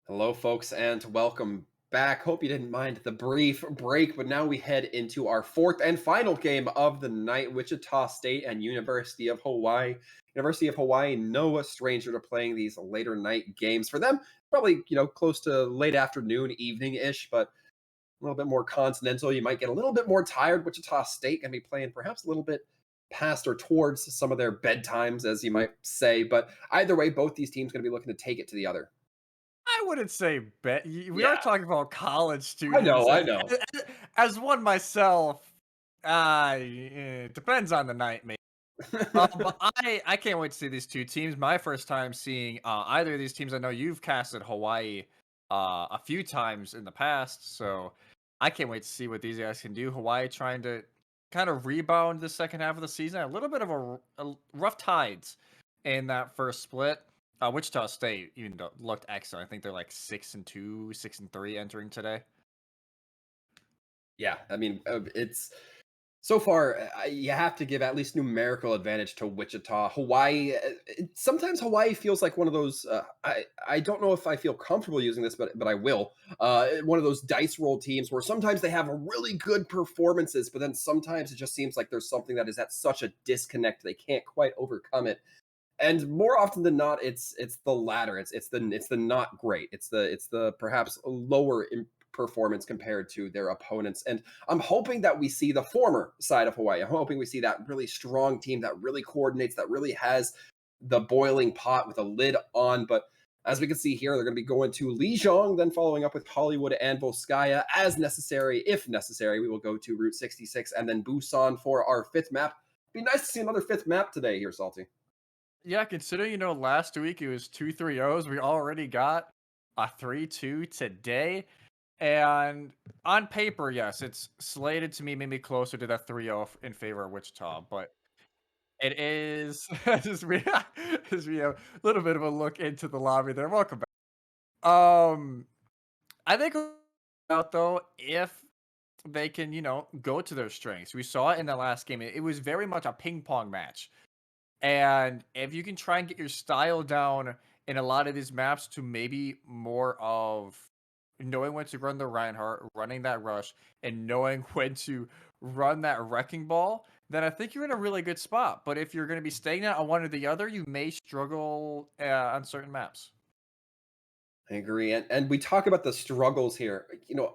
Hello, folks, and welcome back. Hope you didn't mind the brief break, but now we head into our fourth and final game of the night. Wichita State and University of Hawaii. University of Hawaii, no stranger to playing these later night games. For them, probably close to late afternoon, evening ish, but a little bit more continental. You might get a little bit more tired. Wichita State can be playing perhaps a little bit past or towards some of their bedtimes, as you might say. But either way, both these teams going to be looking to take it to the other. I wouldn't say bet. We are Yeah, talking about college I students, know, I and know. as one myself, depends on the night, maybe. But I can't wait to see these two teams. My first time seeing either of these teams. I know you've casted Hawaii a few times in the past, so I can't wait to see what these guys can do. Hawaii trying to kind of rebound the second half of the season. A little bit of a rough tides in that first split. Wichita State even looked excellent. I think they're like 6-2, 6-3 entering today. Yeah, I mean, it's so far, you have to give at least numerical advantage to Wichita. Hawaii, sometimes Hawaii feels like one of those. I don't know if I feel comfortable using this, but I will. One of those dice roll teams where sometimes they have really good performances, but then sometimes it just seems like there's something that is at such a disconnect they can't quite overcome it. And more often than not, it's the latter. It's the not great. It's the perhaps lower in performance compared to their opponents. And I'm hoping that we see the former side of Hawaii. I'm hoping we see that really strong team that really coordinates, that really has the boiling pot with a lid on. But as we can see here, they're going to be going to Lijiang, then following up with Hollywood and Volskaya as necessary. If necessary, we will go to Route 66 and then Busan for our fifth map. Be nice to see another fifth map today here, Salty. Yeah, considering last week it was 2-3-0s, we already got a 3-2 today. And on paper, yes, it's slated to me maybe closer to that 3-0 in favor of Wichita, but it is just we have a little bit of a look into the lobby there. Welcome back. I think out though if they can, go to their strengths. We saw it in the last game. It was very much a ping pong match. And if you can try and get your style down in a lot of these maps to maybe more of knowing when to run the Reinhardt, running that rush, and knowing when to run that wrecking ball, then I think you're in a really good spot. But if you're going to be stagnant on one or the other, you may struggle on certain maps. I agree. And we talk about the struggles here.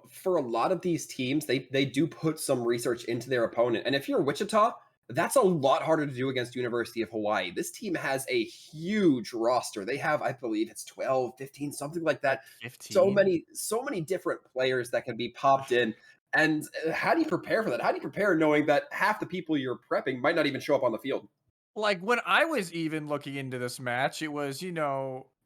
For a lot of these teams, they do put some research into their opponent. And if you're Wichita, that's a lot harder to do against University of Hawaii. This team has a huge roster. They have, I believe it's 12, 15, something like Like that. So 15. many, so many different players that can be popped in. And how do you prepare for that? How do you prepare knowing that half the people you're prepping might not even show up on the field? Like when I was even looking into this match, it was,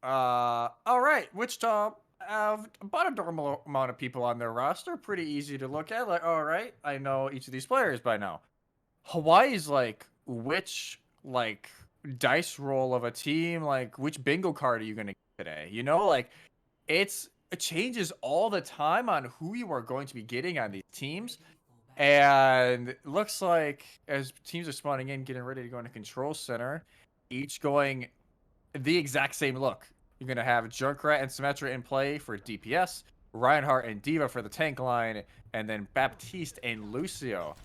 all right, Wichita have about a normal amount of people on their roster. Pretty easy to look at. Like, all right, I know each of these players by now. Hawaii's like, which like dice roll of a team, like which bingo card are you gonna get today? Like it changes all the time on who you are going to be getting on these teams. And it looks like as teams are spawning in, getting ready to go into control center, each going the exact same look. You're gonna have Junkrat and Symmetra in play for DPS, Reinhardt and Diva for the tank line, and then Baptiste and Lucio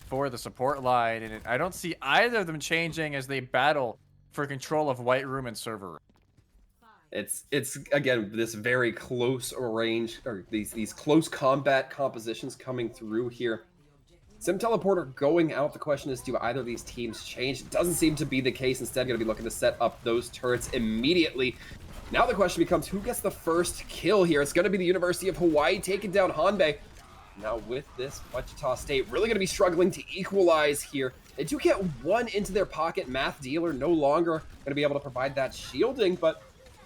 for the support line. And I don't see either of them changing as they battle for control of White Room and Server Room. It's again this very close range or these close combat compositions coming through here. Sim Teleporter going out. The question is, do either of these teams change? It doesn't seem to be the case. Instead, going to be looking to set up those turrets immediately. Now the question becomes, who gets the first kill here? It's going to be the University of Hawaii taking down Hanbei. Now with this, Wichita State really going to be struggling to equalize here. They do get one into their pocket. Math Dealer no longer going to be able to provide that shielding, but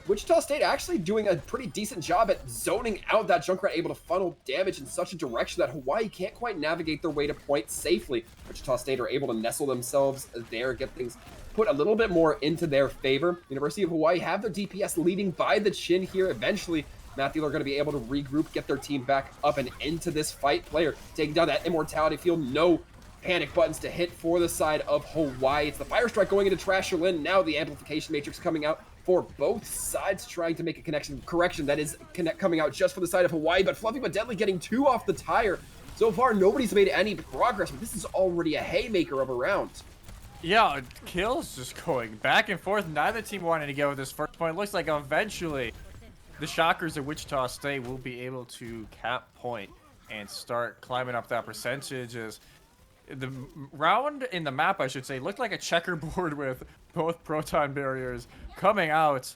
Wichita State actually doing a pretty decent job at zoning out that Junkrat, able to funnel damage in such a direction that Hawaii can't quite navigate their way to point safely. Wichita State are able to nestle themselves there, get things put a little bit more into their favor. University of Hawaii have their DPS leading by the chin here. Eventually, Matthew are going to be able to regroup, get their team back up and into this fight. Player taking down that Immortality Field. No panic buttons to hit for the side of Hawaii. It's the Fire Strike going into Trash Lin. Now the Amplification Matrix coming out for both sides trying to make a correction that is coming out just for the side of Hawaii, but Fluffy but Deadly getting 2 off the tire. So far, nobody's made any progress, but this is already a haymaker of a round. Yeah, kills just going back and forth. Neither team wanted to go with this first point. It looks like eventually the Shockers of Wichita State will be able to cap point and start climbing up that percentage. As the round in the map, I should say, looked like a checkerboard with both proton barriers coming out.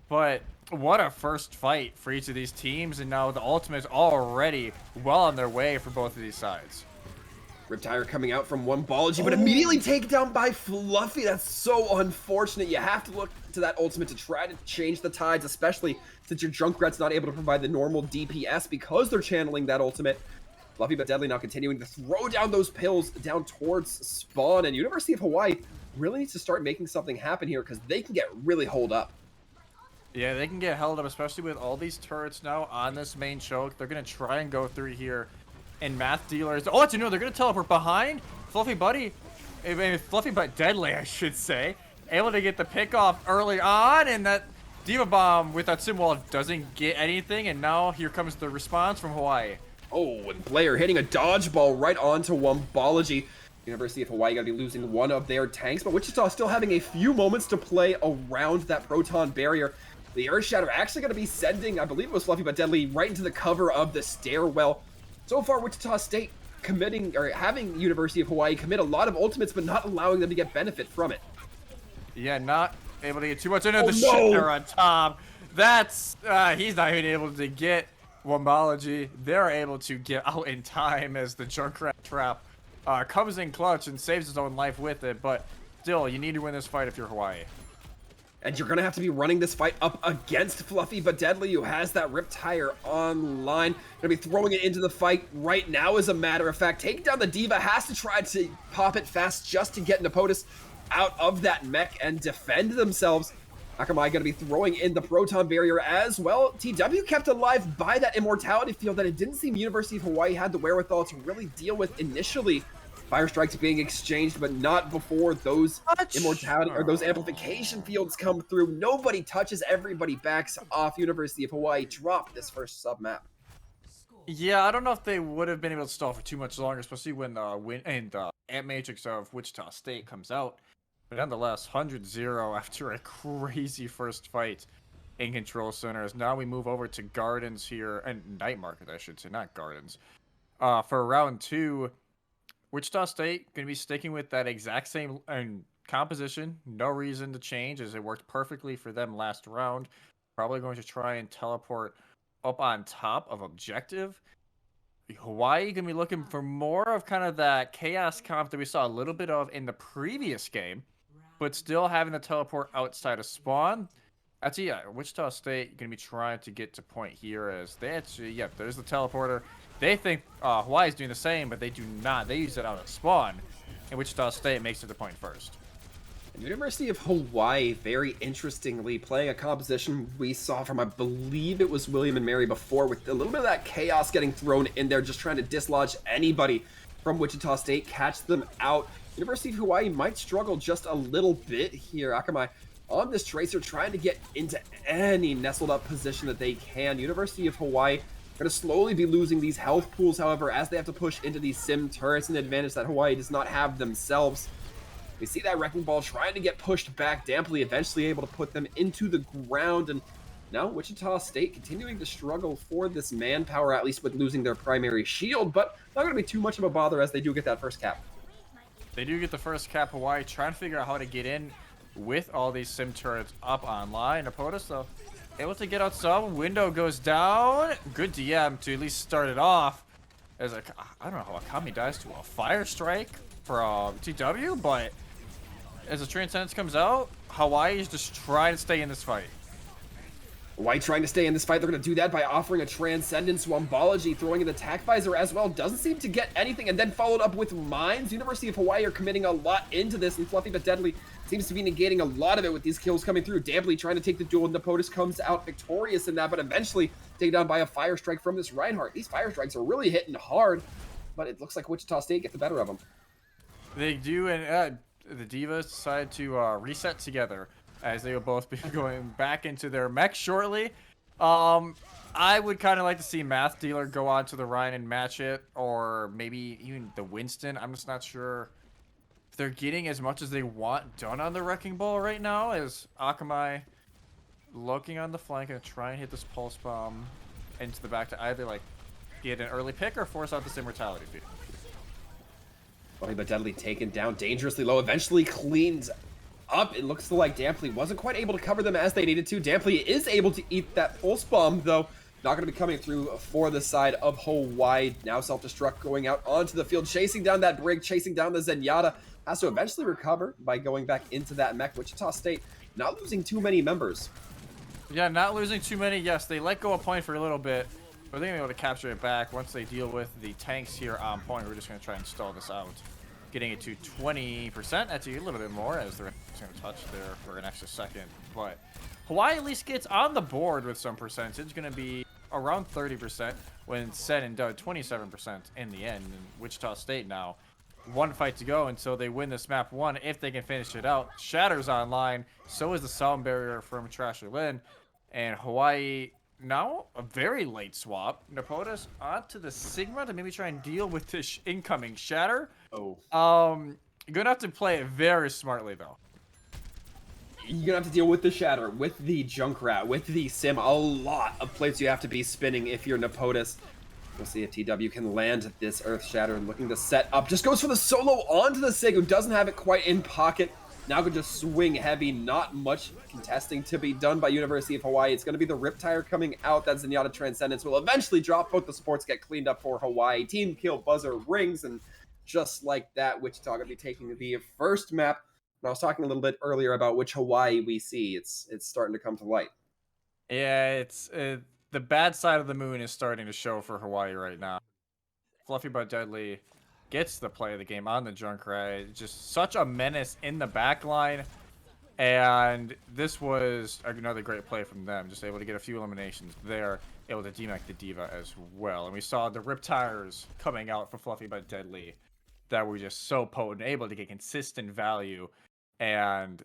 But what a first fight for each of these teams, and now the ultimate's already well on their way for both of these sides. Riptire coming out from Wombology, but immediately taken down by Fluffy. That's so unfortunate. You have to look to that ultimate to try to change the tides, especially since your Junkrat's not able to provide the normal DPS because they're channeling that ultimate. Fluffy but Deadly now continuing to throw down those pills down towards spawn, and University of Hawaii really needs to start making something happen here because they can get really holed up. Yeah, they can get held up, especially with all these turrets now on this main choke. They're going to try and go through here. And Math Dealers, oh, it's, you know, they're going to teleport behind Fluffy Buddy, Fluffy but Deadly, I should say. Able to get the pick off early on, and that Diva Bomb with that Sim Wall doesn't get anything, and now here comes the response from Hawaii. Oh, and Blair hitting a dodgeball right onto Wombology. University of Hawaii going to be losing one of their tanks, but Wichita still having a few moments to play around that proton barrier. The Earth Shatter actually going to be sending, I believe it was Fluffy but Deadly, right into the cover of the stairwell. So far, Wichita State committing, or having University of Hawaii commit a lot of ultimates, but not allowing them to get benefit from it. Yeah, not able to get too much into the shit there on top. That's, he's not even able to get Wombology. They're able to get out in time as the Junkrat trap comes in clutch and saves his own life with it, but still, you need to win this fight if you're Hawaii. And you're going to have to be running this fight up against Fluffy but Deadly, who has that Riptire online. Going to be throwing it into the fight right now, as a matter of fact. Taking down the Diva, has to try to pop it fast just to get Nepotus out of that mech and defend themselves. Akamai going to be throwing in the Proton Barrier as well. TW kept alive by that Immortality Field that it didn't seem University of Hawaii had the wherewithal to really deal with initially. Fire Strikes being exchanged, but not before those Immortality or those Amplification Fields come through. Nobody touches, everybody backs off. University of Hawaii dropped this first sub-map. Yeah, I don't know if they would have been able to stall for too much longer, especially when the Amp Matrix of Wichita State comes out. But nonetheless, 100-0 after a crazy first fight in Control Centers. Now we move over to Gardens here, and Night Market, I should say, not Gardens. For round 2, Wichita State going to be sticking with that exact same composition. No reason to change, as it worked perfectly for them last round. Probably going to try and teleport up on top of objective. Hawaii going to be looking for more of kind of that chaos comp that we saw a little bit of in the previous game, but still having the teleport outside of spawn. Actually, yeah, Wichita State going to be trying to get to point here, as they actually, yeah, there's the teleporter. They think Hawaii's doing the same, but they do not. They use it out of spawn, and Wichita State makes it to point first. And University of Hawaii, very interestingly, playing a composition we saw from, I believe it was William and Mary before, with a little bit of that chaos getting thrown in there, just trying to dislodge anybody from Wichita State, catch them out. University of Hawaii might struggle just a little bit here. Akamai on this Tracer, trying to get into any nestled up position that they can. University of Hawaii going to slowly be losing these health pools, however, as they have to push into these sim turrets, an advantage that Hawaii does not have themselves. We see that Wrecking Ball trying to get pushed back, Damply eventually able to put them into the ground, and now Wichita State continuing to struggle for this manpower, at least with losing their primary shield, but not going to be too much of a bother as they do get that first cap. They do get the first cap. Hawaii trying to figure out how to get in with all these sim turrets up online. Nepotus, though, able to get out some. Window goes down. Good DM to at least start it off. As a, I don't know how Akami dies to a fire strike from TW, but as the Transcendence comes out, Hawaii is just trying to stay in this fight. Hawaii trying to stay in this fight. They're going to do that by offering a Transcendence. Wombology throwing an Attack Visor as well. Doesn't seem to get anything, and then followed up with Mines. University of Hawaii are committing a lot into this, and Fluffy but Deadly seems to be negating a lot of it with these kills coming through. Damply trying to take the duel, and Nepotus comes out victorious in that, but eventually taken down by a Fire Strike from this Reinhardt. These Fire Strikes are really hitting hard, but it looks like Wichita State get the better of them. They do, and the Divas decide to reset together. as they will both be going back into their mech shortly. I would kind of like to see Math Dealer go on to the Ryan and match it, or maybe even the Winston. I'm just not sure if they're getting as much as they want done on the Wrecking Ball right now, as Akamai looking on the flank and try and hit this Pulse Bomb into the back to either, like, get an early pick or force out this Immortality feed. Funny but deadly taken down dangerously low. Eventually cleans up. It looks like Dampley wasn't quite able to cover them as they needed to. Dampley is able to eat that Pulse Bomb, though. Not going to be coming through for the side of Hawaii. Now self-destruct going out onto the field, chasing down that Brig, chasing down the Zenyatta. Has to eventually recover by going back into that mech. Wichita State not losing too many members. Yeah, not losing too many. Yes, they let go of point for a little bit, but they're going to be able to capture it back once they deal with the tanks here on point. We're just going to try and stall this out. Getting it to 20%. That's a little bit more, as they're going to touch there for an extra second. But Hawaii at least gets on the board with some percentage. Going to be around 30% when said and done, 27% in the end. And Wichita State now, one fight to go until they win this map one, if they can finish it out. Shatter's online. So is the sound barrier from Trasher Lynn. And Hawaii now a very late swap. Napotas onto the Sigma to maybe try and deal with this incoming Shatter. Oh. You're gonna have to play it very smartly though. You're gonna have to deal with the Shatter, with the Junkrat, with the Sim. A lot of plates you have to be spinning if you're Napotas. We'll see if TW can land this Earth Shatter, looking to set up. Just goes for the solo onto the Sig, who doesn't have it quite in pocket. Now could just swing heavy. Not much contesting to be done by University of Hawaii. It's going to be the Riptire coming out. That Zenyatta Transcendence will eventually drop. Both the supports get cleaned up for Hawaii. Team kill buzzer rings, and just like that, Wichita going to be taking the first map. And I was talking a little bit earlier about which Hawaii we see. It's starting to come to light. Yeah, it's the bad side of the moon is starting to show for Hawaii right now. Fluffy but Deadly gets the play of the game on the Junkrat. Just such a menace in the back line. And this was another great play from them. Just able to get a few eliminations there. Able to demech the Diva as well. And we saw the Riptires coming out for Fluffy but Deadly that were just so potent. Able to get consistent value. And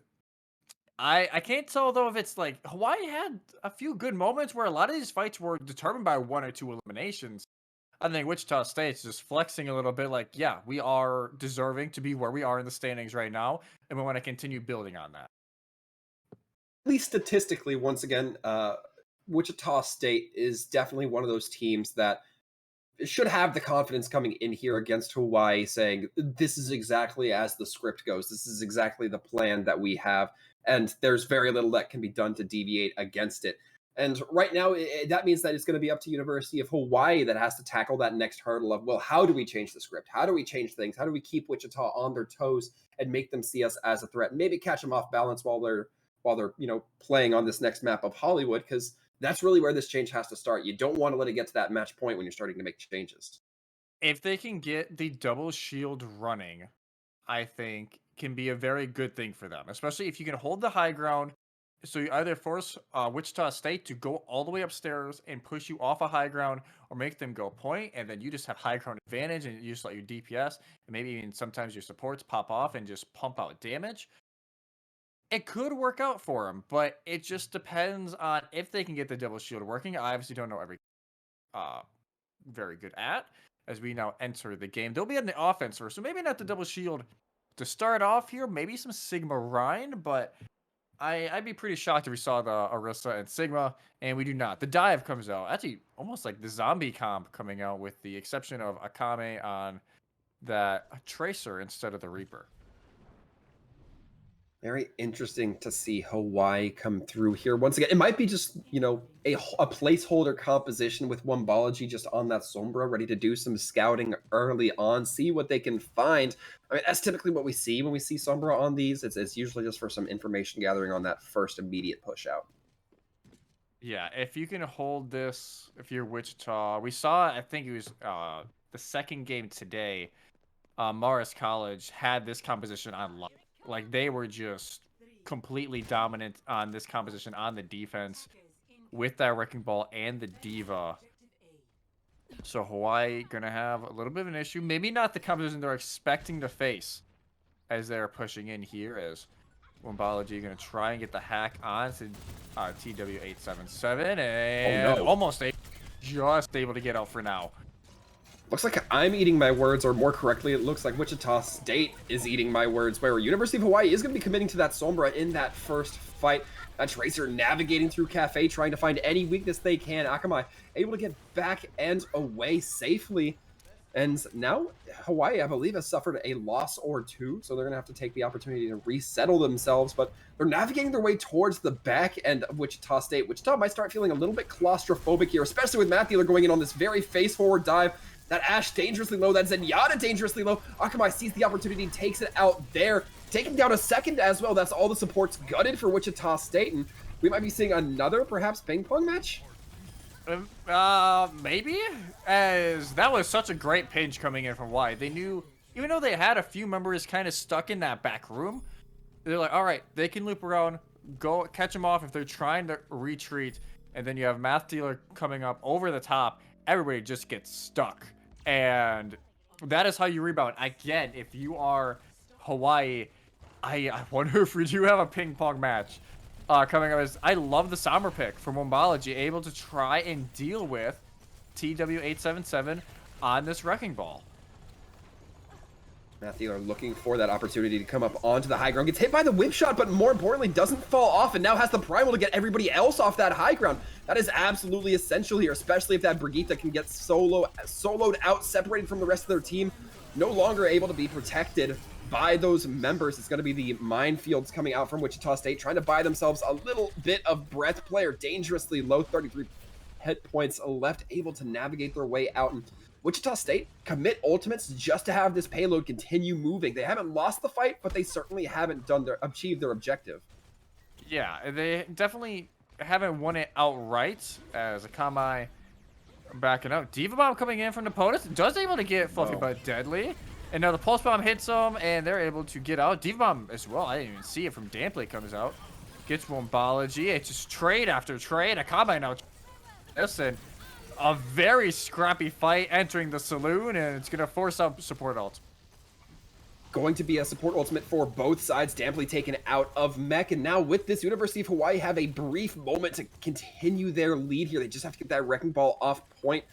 I can't tell, though, if it's like Hawaii had a few good moments where a lot of these fights were determined by 1 or 2 eliminations. I think Wichita State's just flexing a little bit like, yeah, we are deserving to be where we are in the standings right now, and we want to continue building on that. At least statistically, once again, Wichita State is definitely one of those teams that should have the confidence coming in here against Hawaii, saying, this is exactly as the script goes. This is exactly the plan that we have, and there's very little that can be done to deviate against it. And right now, that means that it's going to be up to University of Hawaii that has to tackle that next hurdle of, well, how do we change the script? How do we change things? How do we keep Wichita on their toes and make them see us as a threat? Maybe catch them off balance while they're playing on this next map of Hollywood, because that's really where this change has to start. You don't want to let it get to that match point when you're starting to make changes. If they can get the double shield running, I think can be a very good thing for them, especially if you can hold the high ground. So you either force Wichita State to go all the way upstairs and push you off a high ground, or make them go point, and then you just have high ground advantage, and you just let your DPS and maybe even sometimes your supports pop off and just pump out damage. It could work out for them, but it just depends on if they can get the double shield working. I obviously don't know every very good at, as we now enter the game. They'll be on the offense first, so maybe not the double shield to start off here. Maybe some Sigma Rhine, but I'd be pretty shocked if we saw the Orisa and Sigma, and we do not. The dive comes out. Actually, almost like the zombie comp coming out, with the exception of Akame on that Tracer instead of the Reaper. Very interesting to see Hawaii come through here. Once again, it might be just, a placeholder composition with Wombology just on that Sombra, ready to do some scouting early on, see what they can find. I mean, that's typically what we see when we see Sombra on these. It's usually just for some information gathering on that first immediate push out. Yeah, if you can hold this, if you're Wichita, we saw, I think it was the second game today, Morris College had this composition on lock. Like, they were just completely dominant on this composition on the defense with that Wrecking Ball and the Diva. So Hawaii gonna have a little bit of an issue. Maybe not the composition they're expecting to face as they're pushing in here, as Wombology going to try and get the hack on to TW877 and no. almost just able to get out for now. Looks like I'm eating my words, or more correctly, it looks like Wichita State is eating my words, where University of Hawaii is going to be committing to that Sombra in that first fight. That Tracer navigating through Cafe, trying to find any weakness they can. Akamai able to get back and away safely. And now Hawaii, I believe, has suffered a loss or two, so they're going to have to take the opportunity to resettle themselves. But they're navigating their way towards the back end of Wichita State. Wichita might start feeling a little bit claustrophobic here, especially with Matt Dealer going in on this very face-forward dive. That Ashe dangerously low, that Zenyatta dangerously low. Akamai sees the opportunity, takes it out there, taking down a second as well. That's all the supports gutted for Wichita State, and we might be seeing another, perhaps, ping pong match? Maybe? As that was such a great pinch coming in from Hawaii. They knew, even though they had a few members kind of stuck in that back room, they're like, all right, they can loop around, go catch them off if they're trying to retreat, and then you have Math Dealer coming up over the top. Everybody just gets stuck. And that is how you rebound. Again, if you are Hawaii, I wonder if we do have a ping pong match coming up. I love the Sombra pick from Wombology, able to try and deal with TW877 on this Wrecking Ball. Matthew are looking for that opportunity to come up onto the high ground. Gets hit by the whip shot, but more importantly, doesn't fall off, and now has the primal to get everybody else off that high ground. That is absolutely essential here, especially if that Brigitte can get soloed out, separated from the rest of their team. No longer able to be protected by those members. It's going to be the minefields coming out from Wichita State, trying to buy themselves a little bit of breath. Player dangerously low, 33 hit points left, able to navigate their way out. And Wichita State commit ultimates just to have this payload continue moving. They haven't lost the fight, but they certainly haven't achieved their objective. Yeah, they definitely haven't won it outright, as Akamai backing up. Diva Bomb coming in from the POTUS, does able to get Fluffy but deadly. And now the Pulse Bomb hits them, and they're able to get out. Diva Bomb as well, I didn't even see it from Damplay comes out. Gets Wombology, it's just trade after trade. Akamai now, listen, a very scrappy fight entering the saloon, and it's going to force out support ult. Going to be a support ultimate for both sides. Dampley taken out of mech, and now with this, University of Hawaii have a brief moment to continue their lead here. They just have to get that Wrecking Ball off point.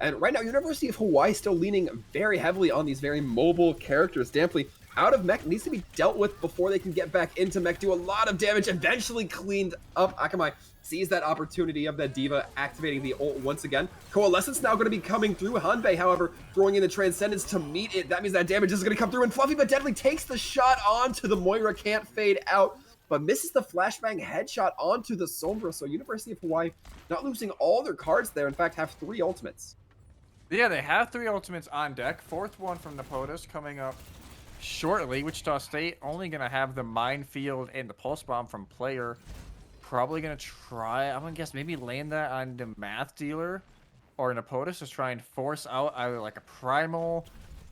And right now, University of Hawaii still leaning very heavily on these very mobile characters. Dampley out of mech, needs to be dealt with before they can get back into mech, do a lot of damage, eventually cleaned up. Akamai sees that opportunity of that Diva activating the ult once again. Coalescence now going to be coming through. Hanbei, however, throwing in the Transcendence to meet it. That means that damage is going to come through, and Fluffy but Deadly takes the shot onto the Moira, can't fade out, but misses the flashbang headshot onto the Sombra. So University of Hawaii not losing all their cards there, in fact, have 3 ultimates. Yeah, they have 3 ultimates on deck. 4th one from the POTUS coming up shortly. Wichita State only going to have the Minefield and the Pulse Bomb from player. Probably going to try, I'm going to guess, maybe land that on the Math Dealer or an POTUS to try and force out either like a Primal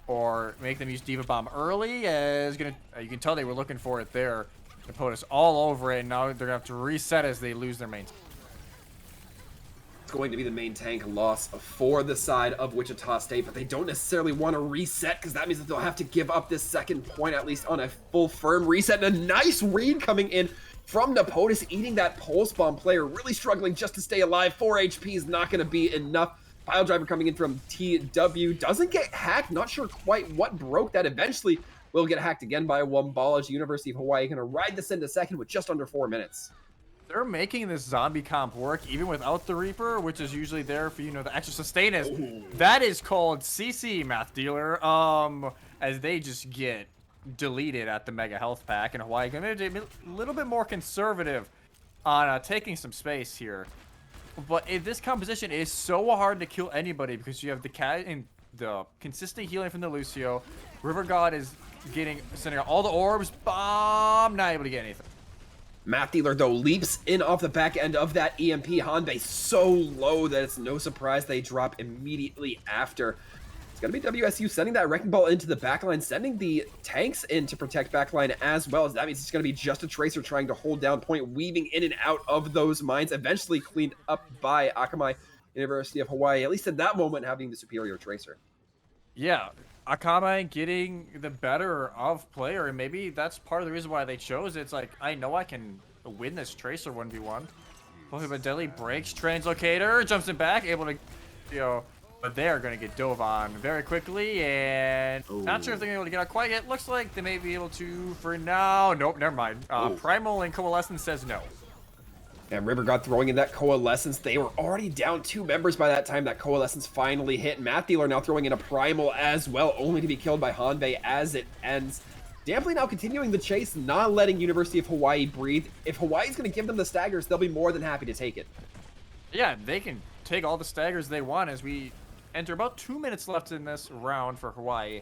or make them use Diva Bomb early. As gonna, you can tell they were looking for it there. The POTUS all over it, and now they're going to have to reset as they lose their main. It's going to be the main tank loss for the side of Wichita State, but they don't necessarily want to reset, because that means that they'll have to give up this second point, at least on a full firm reset. And a nice read coming in from the POTUS, eating that Pulse Bomb. Player really struggling just to stay alive. 4 HP is not going to be enough. Pile Driver coming in from TW, doesn't get hacked, not sure quite what broke that. Eventually will get hacked again by Wombology. University of Hawaii going to ride this into second with just under 4 minutes. They're making this zombie comp work even without the Reaper, which is usually there for, you know, the extra sustain. Is that is called CC, Math Dealer, as they just get deleted at the Mega Health Pack. And Hawaii going to be a little bit more conservative on taking some space here. But this composition is so hard to kill anybody, because you have the cat and the consistent healing from the Lucio. River God is sending out all the orbs. Bomb, not able to get anything. Math Dealer, though, leaps in off the back end of that EMP. Hanbei so low that it's no surprise they drop immediately after. It's going to be WSU sending that Wrecking Ball into the backline, sending the tanks in to protect backline as well. As that means it's going to be just a Tracer trying to hold down point, weaving in and out of those mines, eventually cleaned up by Akamai. University of Hawaii, at least at that moment, having the superior Tracer. Yeah, Akame getting the better of player, and maybe that's part of the reason why they chose it. It's like, I know I can win this Tracer 1v1. But Deli breaks Translocator, jumps it back, able to, but they're going to get dove on very quickly, and not sure if they're able to get out quite yet. Looks like they may be able to for now. Nope, never mind. Primal and Coalescence says no. And River God throwing in that Coalescence. They were already down 2 members by that time that Coalescence finally hit. Matt Dealer now throwing in a Primal as well, only to be killed by Hanbei as it ends. Damply now continuing the chase, not letting University of Hawaii breathe. If Hawaii's going to give them the staggers, they'll be more than happy to take it. Yeah, they can take all the staggers they want as we enter about 2 minutes left in this round for Hawaii.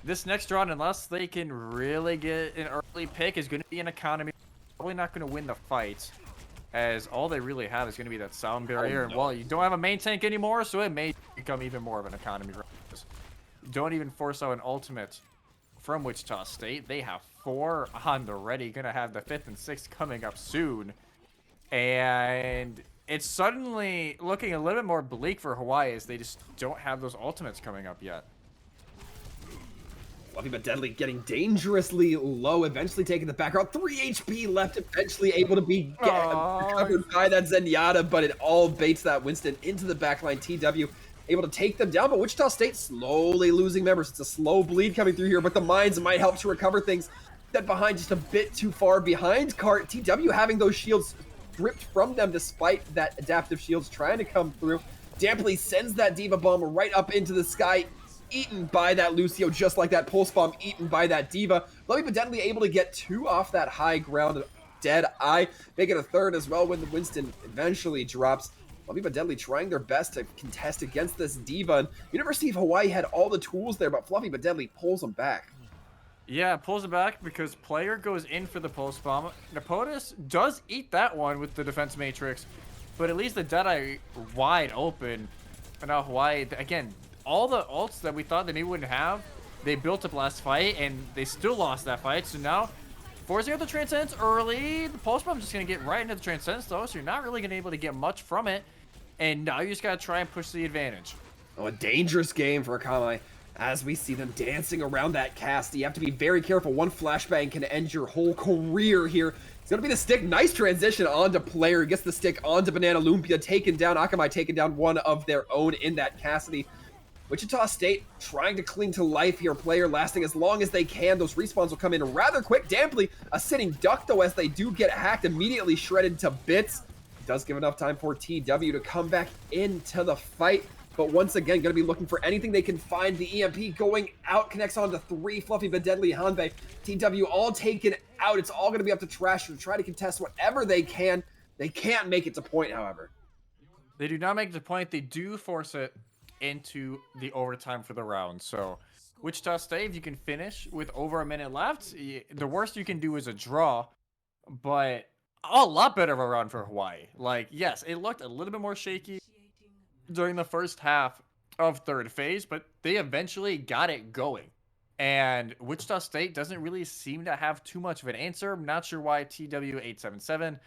This next round, unless they can really get an early pick, is going to be an economy. Probably not going to win the fight, as all they really have is going to be that sound barrier. And well, you don't have a main tank anymore, so it may become even more of an economy round. Don't even force out an ultimate from Wichita State. They have 4 on the ready, gonna have the 5th and 6th coming up soon, and it's suddenly looking a little bit more bleak for Hawaii as they just don't have those ultimates coming up yet. Fluffy but Deadly getting dangerously low, eventually taking the back row. 3 HP left, eventually able to be covered by that Zenyatta, but it all baits that Winston into the backline. TW able to take them down, but Wichita State slowly losing members. It's a slow bleed coming through here, but the mines might help to recover things. That behind just a bit too far behind Cart. TW having those shields stripped from them despite that adaptive shields trying to come through. Damply sends that Diva Bomb right up into the sky, eaten by that Lucio, just like that Pulse Bomb eaten by that Diva. Lovey but Deadly able to get 2 off that high ground. Dead Eye, make it a 3rd as well when the Winston eventually drops. Fluffy but Deadly trying their best to contest against this Diva. And University of Hawaii had all the tools there, but Fluffy but Deadly pulls them back. Yeah, pulls it back because player goes in for the Pulse Bomb. Nepotus does eat that one with the Defense Matrix, but at least the Deadeye wide open. And now Hawaii, again, all the ults that we thought that they wouldn't have, they built up last fight, and they still lost that fight. So now, forcing out the Transcendence early. The Pulse Bomb is just going to get right into the Transcendence, though, so you're not really going to be able to get much from it. And now you just got to try and push the advantage. Oh, a dangerous game for Akamai as we see them dancing around that cast. You have to be very careful. One flashbang can end your whole career here. It's going to be the stick. Nice transition onto player. Gets the stick onto Banana Lumpia. Taken down. Akamai taking down one of their own in that Cassidy. Wichita State trying to cling to life here. Player lasting as long as they can. Those respawns will come in rather quick. Damply, a sitting duck, though, as they do get hacked, immediately shredded to bits. Does give enough time for TW to come back into the fight, but once again going to be looking for anything they can find. The EMP going out, connects on to 3. Fluffy but Deadly, Hanbei, TW all taken out. It's all going to be up to Trash to try to contest whatever they can. They can't make it to point, however. They do not make it to point. They do force it into the overtime for the round. So Wichita State, if you can finish with over a minute left, the worst you can do is a draw, but a lot better of a run for Hawaii. Like, yes, it looked a little bit more shaky during the first half of 3rd phase, but they eventually got it going. And Wichita State doesn't really seem to have too much of an answer. I'm not sure why TW877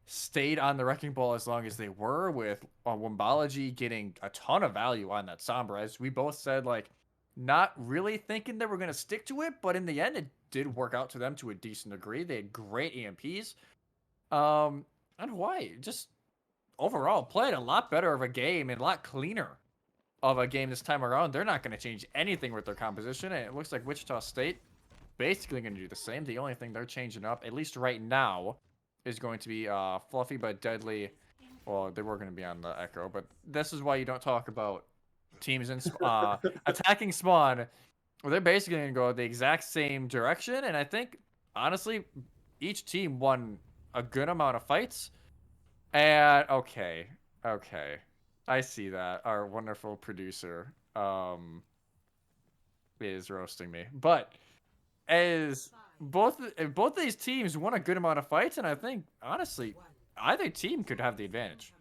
stayed on the Wrecking Ball as long as they were, with Wombology getting a ton of value on that Sombra. As we both said, like, not really thinking they were going to stick to it, but in the end, it did work out to them to a decent degree. They had great EMPs. And Hawaii just overall played a lot better of a game and a lot cleaner of a game this time around. They're not going to change anything with their composition, and it looks like Wichita State basically going to do the same. The only thing they're changing up, at least right now, is going to be Fluffy but Deadly. Well, they were going to be on the Echo, but this is why you don't talk about teams in attacking spawn. Well, they're basically going to go the exact same direction, and I think, honestly, each team won a good amount of fights. And okay, I see that our wonderful producer is roasting me, but as both these teams won a good amount of fights, and I think honestly either team could have the advantage.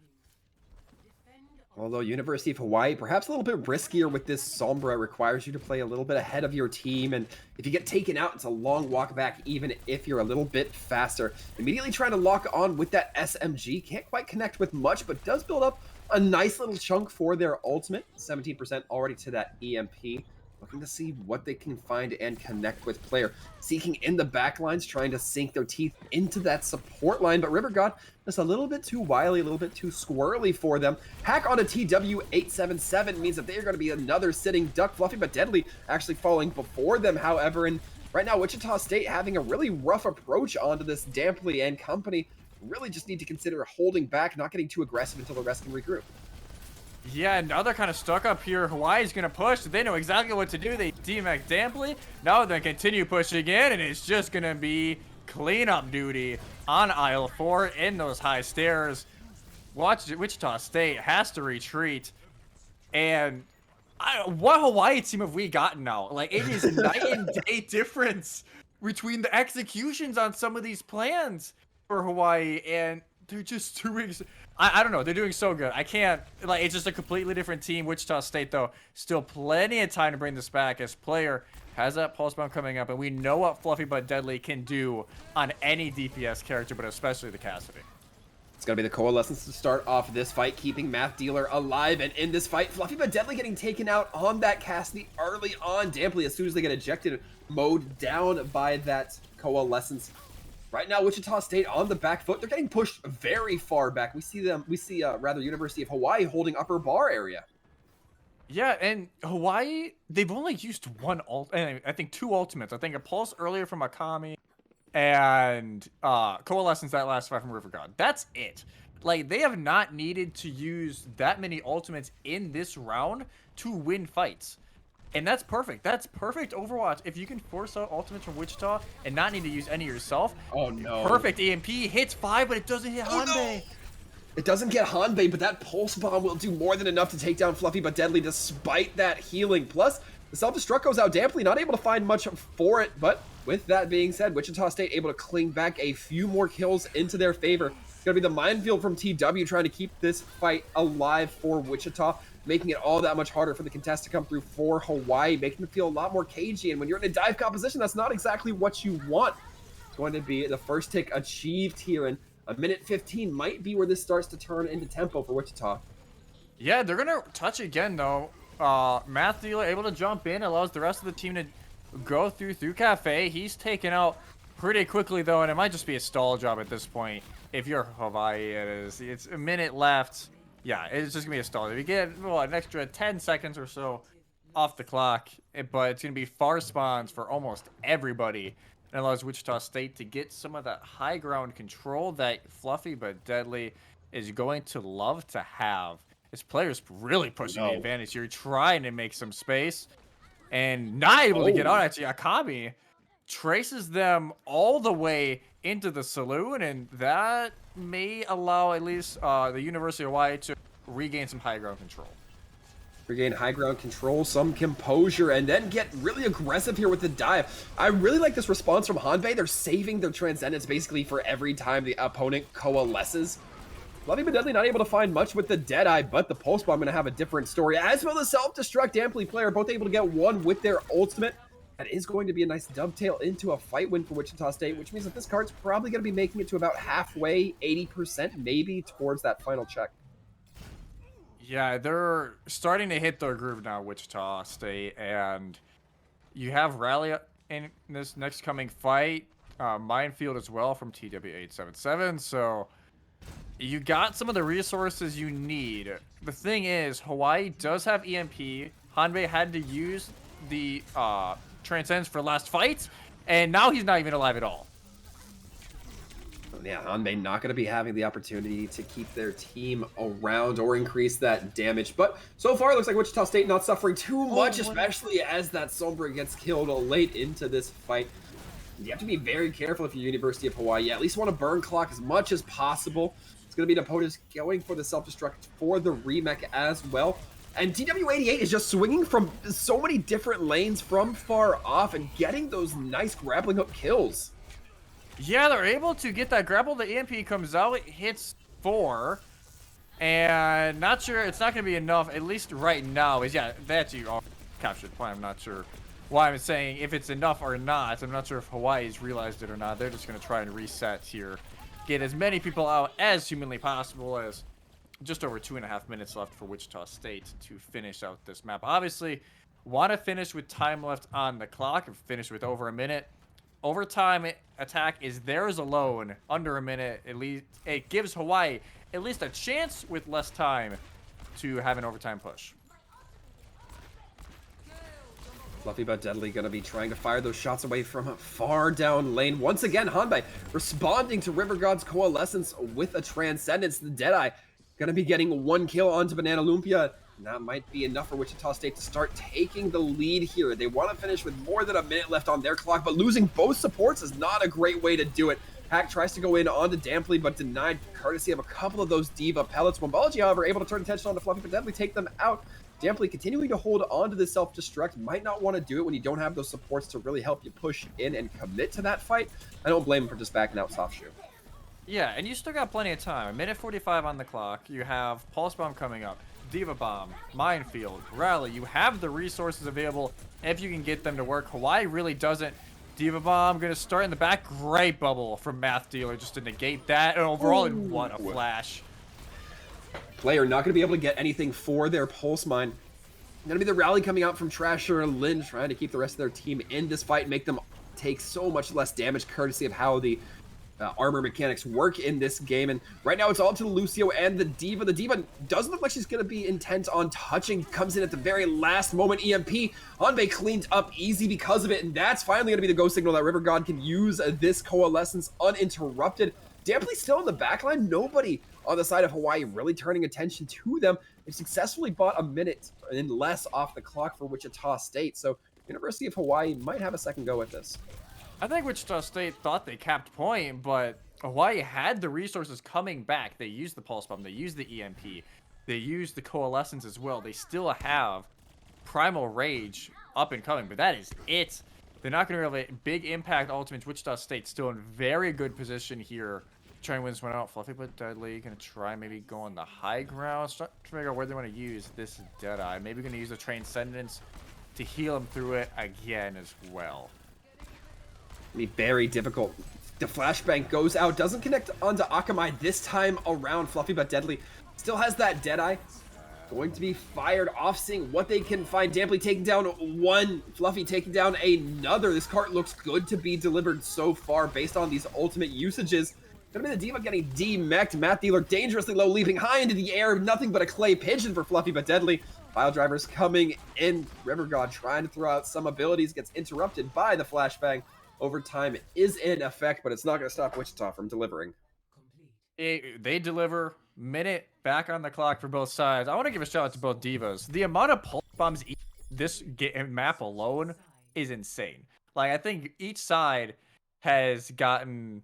Although University of Hawaii, perhaps a little bit riskier with this Sombra, requires you to play a little bit ahead of your team, and if you get taken out, it's a long walk back, even if you're a little bit faster. Immediately trying to lock on with that SMG, can't quite connect with much, but does build up a nice little chunk for their ultimate. 17% already to that EMP. looking to see what they can find and connect with player. Seeking in the back lines, trying to sink their teeth into that support line, but River God just a little bit too wily, a little bit too squirrely for them. Hack on a TW877 means that they are going to be another sitting duck. Fluffy but Deadly actually falling before them, however, and right now Wichita State having a really rough approach onto this Dampley and company. Really just need to consider holding back, not getting too aggressive until the rest can regroup. Yeah, now they're kind of stuck up here. Hawaii's going to push. They know exactly what to do. They DMX Dampley. Now they continue pushing again, and it's just going to be cleanup duty on aisle 4 in those high stairs. Wichita State has to retreat. And what Hawaii team have we gotten now? Like, it is night and day difference between the executions on some of these plans for Hawaii, and they're just doing... I don't know. They're doing so good. I can't... Like, it's just a completely different team. Wichita State, though, still plenty of time to bring this back as player has that pulse bomb coming up, and we know what Fluffy but Deadly can do on any DPS character, but especially the Cassidy. It's going to be the Coalescence to start off this fight, keeping Math Dealer alive. And in this fight, Fluffy but Deadly getting taken out on that Cassidy early on. Dampley, as soon as they get ejected, mowed down by that Coalescence. Right now, Wichita State on the back foot. They're getting pushed very far back. We see University of Hawaii holding upper bar area. Yeah, and Hawaii, they've only used one I think 2 ultimates. I think a pulse earlier from Akami and Coalescence that last fight from River God. That's it. Like, they have not needed to use that many ultimates in this round to win fights. And that's perfect. That's perfect Overwatch. If you can force out ultimates from Wichita and not need to use any yourself. Oh, no. Perfect. EMP hits 5, but it doesn't hit Hanbei. No. It doesn't get Hanbei, but that Pulse Bomb will do more than enough to take down Fluffy but Deadly despite that healing. Plus, the self-destruct goes out. Dampley not able to find much for it, but with that being said, Wichita State able to cling back a few more kills into their favor. It's going to be the minefield from TW trying to keep this fight alive for Wichita, making it all that much harder for the contest to come through for Hawaii, making them feel a lot more cagey. And when you're in a dive composition, that's not exactly what you want. It's going to be the first tick achieved here, and a minute 15 might be where this starts to turn into tempo for Wichita. Yeah, they're going to touch again, though. Math Dealer able to jump in, allows the rest of the team to go through Cafe. He's taken out pretty quickly, though, and it might just be a stall job at this point. If you're Hawaii, it's a minute left. Yeah, it's just going to be a stall. If you get an extra 10 seconds or so off the clock, but it's going to be far spawns for almost everybody. And allows Wichita State to get some of that high ground control that Fluffy but Deadly is going to love to have. This player's really pushing the advantage here, trying to make some space. And not able to get out, actually. Akami traces them all the way into the saloon, and that may allow at least the University of Hawaii to regain some high ground control. Regain high ground control, some composure, and then get really aggressive here with the dive. I really like this response from Hanbei. They're saving their Transcendence basically for every time the opponent coalesces. Fluffy but Deadly not able to find much with the Deadeye, but the Pulse Bomb going to have a different story. As will the Self-Destruct Dampley player, both able to get one with their ultimate. That is going to be a nice dovetail into a fight win for Wichita State, which means that this card's probably going to be making it to about halfway, 80% maybe, towards that final check. Yeah, they're starting to hit their groove now, Wichita State, and you have Rally in this next coming fight, Minefield as well from TW877, so you got some of the resources you need. The thing is, Hawaii does have EMP. Hanbei had to use the Transcendence for last fight, and now he's not even alive at all. Yeah, Hanbei not going to be having the opportunity to keep their team around or increase that damage. But so far, it looks like Wichita State not suffering too much, especially as that Sombra gets killed late into this fight. You have to be very careful if you're University of Hawaii. You at least want to burn clock as much as possible. It's going to be an opponent going for the self-destruct for the remake as well. And TW88 is just swinging from so many different lanes from far off and getting those nice grappling hook kills. Yeah, they're able to get that grapple. The EMP comes out, it hits 4. And not sure, it's not going to be enough, at least right now. That's you captured the point. I'm not sure why I'm saying if it's enough or not. I'm not sure if Hawaii's realized it or not. They're just going to try and reset here. Get as many people out as humanly possible, as just over 2.5 minutes left for Wichita State to finish out this map. Obviously, want to finish with time left on the clock, finish with over a minute. Overtime attack is theirs alone, under a minute. At least it gives Hawaii at least a chance with less time to have an overtime push. Fluffy but Deadly gonna be trying to fire those shots away from far down lane. Once again, Hanbei responding to River God's Coalescence with a Transcendence. The Deadeye gonna be getting 1 kill onto Banana Lumpia. And that might be enough for Wichita State to start taking the lead here. They want to finish with more than a minute left on their clock, but losing both supports is not a great way to do it. Hack tries to go in onto Damply, but denied courtesy of a couple of those Diva pellets. Wombology, however, able to turn attention onto Fluffy but Deadly, take them out. Damply continuing to hold on to the self-destruct. Might not want to do it when you don't have those supports to really help you push in and commit to that fight. I don't blame him for just backing out soft shoe. Yeah, and you still got plenty of time. 1:45 on the clock. You have Pulse Bomb coming up, Diva Bomb, Minefield, Rally. You have the resources available if you can get them to work. Hawaii really doesn't. Diva Bomb going to start in the back. Great bubble from Math Dealer just to negate that. And overall, what a flash. Player not going to be able to get anything for their Pulse Mine. Going to be the rally coming out from Trasher and Lynn, trying to keep the rest of their team in this fight, make them take so much less damage, courtesy of how the armor mechanics work in this game. And right now it's all to Lucio and the Diva. The Diva doesn't look like she's going to be intent on touching. Comes in at the very last moment. EMP. Hanbei cleaned up easy because of it. And that's finally going to be the go signal that River God can use this Coalescence uninterrupted. Damply still in the backline. Nobody on the side of Hawaii really turning attention to them. They successfully bought a minute and less off the clock for Wichita State. So University of Hawaii might have a second go at this. I think Wichita State thought they capped point, but Hawaii had the resources coming back. They used the Pulse Bomb, they used the EMP, they used the Coalescence as well. They still have Primal Rage up and coming, but that is it. They're not going to have a big impact ultimate. Wichita State still in very good position here. Trying to win this one out. Fluffy but Deadly. Going to try maybe go on the high ground. Start to figure out where they want to use this Deadeye. Maybe going to use the Transcendence to heal him through it again as well. Be very difficult. The flashbang goes out, doesn't connect onto Akamai this time around. Fluffy but Deadly still has that Deadeye. Going to be fired off, seeing what they can find. Damply taking down one, Fluffy taking down another. This cart looks good to be delivered so far based on these ultimate usages. Gonna be the Diva getting demeched. Math Dealer dangerously low, leaping high into the air. Nothing but a clay pigeon for Fluffy but Deadly. File drivers coming in. River God trying to throw out some abilities, gets interrupted by the flashbang. Overtime is in effect, but it's not going to stop Wichita from delivering. They deliver. Minute back on the clock for both sides. I want to give a shout out to both Divas. The amount of Pulse Bombs this map alone is insane. Like, I think each side has gotten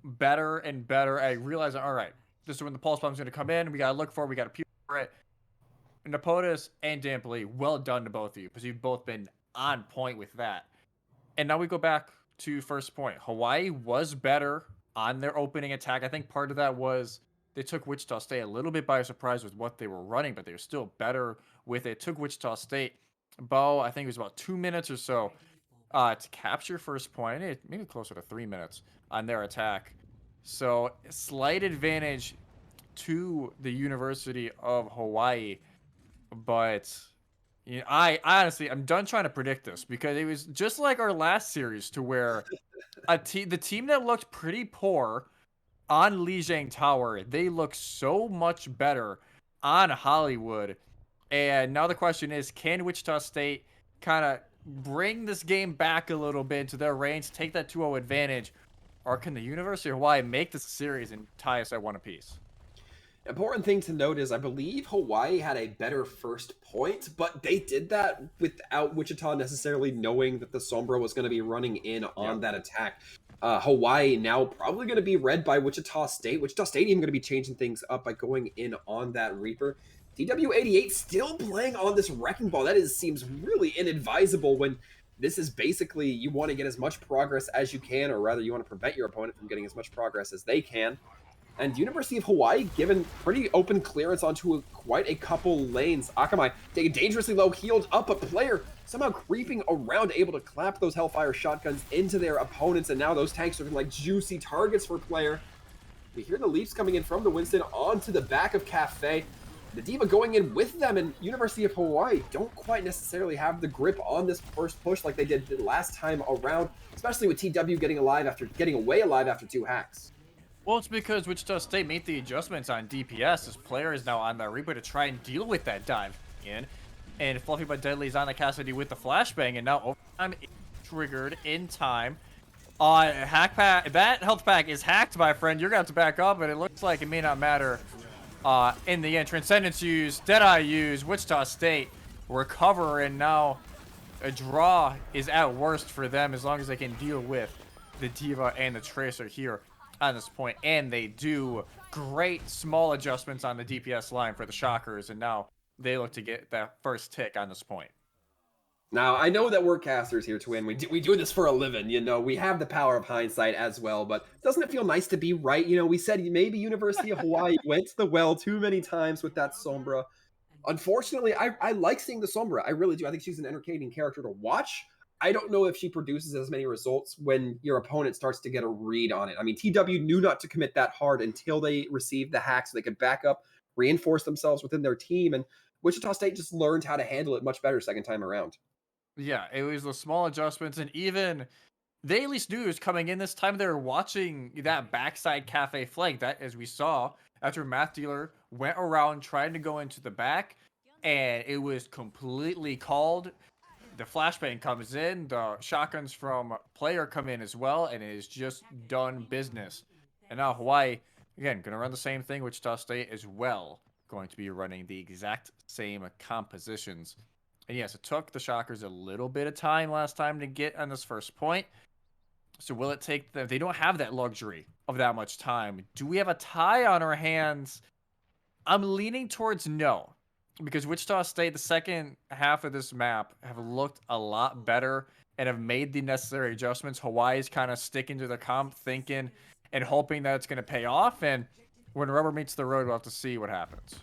better and better at realizing, all right, this is when the Pulse Bomb's going to come in. We got to look for it. We got to pew for it. Napotis and Damply, well done to both of you, because you've both been on point with that. And now we go back to first point. Hawaii was better on their opening attack. I think part of that was they took Wichita State a little bit by surprise with what they were running, but they were still better with it. Took Wichita State, Bo, I think it was about 2 minutes or so to capture first point. Maybe closer to 3 minutes on their attack. So slight advantage to the University of Hawaii, but you know, I honestly, I'm done trying to predict this, because it was just like our last series, to where the team that looked pretty poor on Lijiang Tower, they look so much better on Hollywood. And now the question is, can Wichita State kind of bring this game back a little bit to their range, take that 2-0 advantage, or can the University of Hawaii make this series and tie us at 1 apiece? Important thing to note is I believe Hawaii had a better first point, but they did that without Wichita necessarily knowing that the Sombra was going to be running in on that attack. Hawaii now probably going to be read by Wichita State. Wichita State even going to be changing things up by going in on that Reaper. DW88 still playing on this Wrecking Ball. That seems really inadvisable when this is basically you want to get as much progress as you can, or rather you want to prevent your opponent from getting as much progress as they can. And University of Hawaii given pretty open clearance onto quite a couple lanes. Akamai taking dangerously low, healed up, a player somehow creeping around, able to clap those Hellfire shotguns into their opponents, and now those tanks are looking like juicy targets for player. We hear the leaps coming in from the Winston onto the back of Cafe. the Diva going in with them, and University of Hawaii don't quite necessarily have the grip on this first push like they did the last time around, especially with TW getting away alive after 2 hacks. Well, it's because Wichita State made the adjustments on DPS. This player is now on the Reaper to try and deal with that dive in. And Fluffy but Deadly is on the Cassidy with the flashbang, and now overtime is triggered in time. Hack pack, that health pack is hacked, my friend. You're going to have to back up, but it looks like it may not matter in the end. Transcendence use, Deadeye use, Wichita State recover, and now a draw is at worst for them as long as they can deal with the Diva and the Tracer here on this point. And they do great small adjustments on the DPS line for the Shockers, and now they look to get that first tick on this point. Now, I know that we're casters here, Twin. We do this for a living, you know. We have the power of hindsight as well, but doesn't it feel nice to be right? You know, we said maybe University of Hawaii went to the well too many times with that Sombra. Unfortunately, I like seeing the Sombra. I really do. I think she's an entertaining character to watch. I don't know if she produces as many results when your opponent starts to get a read on it. I mean, TW knew not to commit that hard until they received the hack so they could back up, reinforce themselves within their team, and Wichita State just learned how to handle it much better second time around. Yeah, it was the small adjustments, and even they at least knew it was coming in this time. They were watching that backside cafe flank that, as we saw, after Math Dealer went around trying to go into the back, and it was completely called. The flashbang comes in, the shotguns from player come in as well, and it is just done business. And now Hawaii, again, going to run the same thing. Wichita State as well, going to be running the exact same compositions. And yes, it took the Shockers a little bit of time last time to get on this first point. So will it take them? They don't have that luxury of that much time. Do we have a tie on our hands? I'm leaning towards no, because Wichita State, the second half of this map, have looked a lot better and have made the necessary adjustments. Hawaii's kind of sticking to the comp, thinking and hoping that it's going to pay off. And when rubber meets the road, we'll have to see what happens.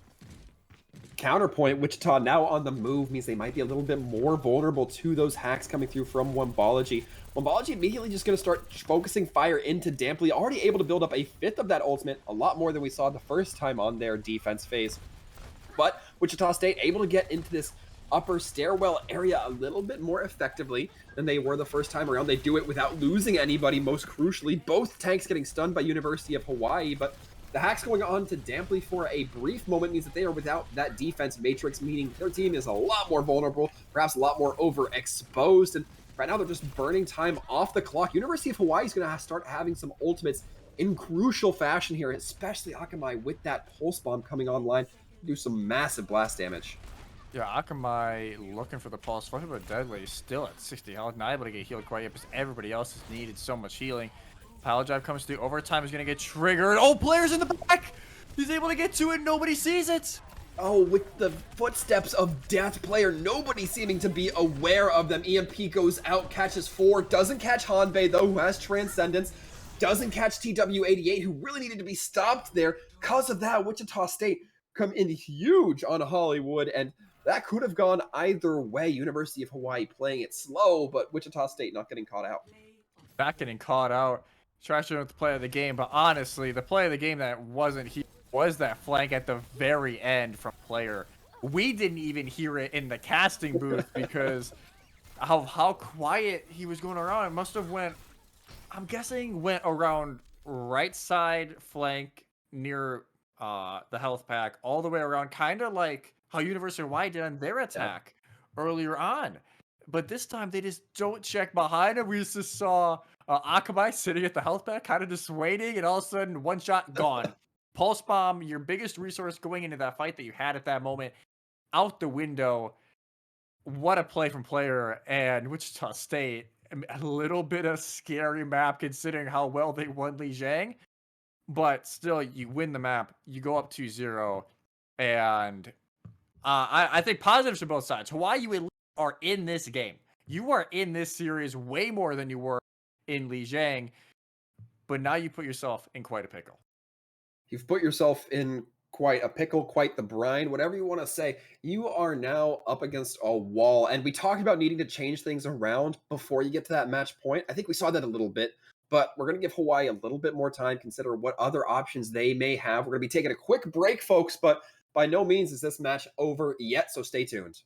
Counterpoint, Wichita now on the move means they might be a little bit more vulnerable to those hacks coming through from Wombology. Wombology immediately just going to start focusing fire into Damply, already able to build up a fifth of that ultimate, a lot more than we saw the first time on their defense phase. But Wichita State able to get into this upper stairwell area a little bit more effectively than they were the first time around. They do it without losing anybody, most crucially. Both tanks getting stunned by University of Hawaii, but the hacks going on to Damply for a brief moment means that they are without that defense matrix, meaning their team is a lot more vulnerable, perhaps a lot more overexposed, and right now they're just burning time off the clock. University of Hawaii is going to start having some ultimates in crucial fashion here, especially Akamai with that pulse bomb coming online to do some massive blast damage. Yeah, Akamai looking for the pulse. Fluffy but Deadly still at 60 health, not able to get healed quite yet because everybody else has needed so much healing. Pile drive comes through. Overtime is going to get triggered. Oh, player's in the back! He's able to get to it. Nobody sees it. Oh, with the footsteps of Death player, nobody seeming to be aware of them. EMP goes out, catches 4, doesn't catch Hanbei though, who has Transcendence, doesn't catch TW88, who really needed to be stopped there. Because of that, Wichita State come in huge on Hollywood, and that could have gone either way. University of Hawaii playing it slow, but Wichita State not getting caught out. Not getting caught out. Trash with the play of the game, but honestly, the play of the game that wasn't here was that flank at the very end from player. We didn't even hear it in the casting booth because of how quiet he was going around. It must have went, I'm guessing, went around right side flank near the health pack, all the way around, kind of like how University of Hawaii did on their attack earlier on. But this time, they just don't check behind him. We just saw Akamai sitting at the health pack, kind of just waiting, and all of a sudden, one shot, gone. Pulse bomb, your biggest resource going into that fight that you had at that moment, out the window. What a play from player, and Wichita State, a little bit of scary map considering how well they won Lijiang. But still, you win the map, you go up 2-0, and I think positives for both sides. Hawaii, you are in this game. You are in this series way more than you were in Lijiang, but now you put yourself in quite a pickle. You've put yourself in quite a pickle, quite the brine, whatever you want to say. You are now up against a wall, and we talked about needing to change things around before you get to that match point. I think we saw that a little bit, but we're going to give Hawaii a little bit more time, consider what other options they may have. We're going to be taking a quick break, folks, but By no means is this match over yet, so stay tuned.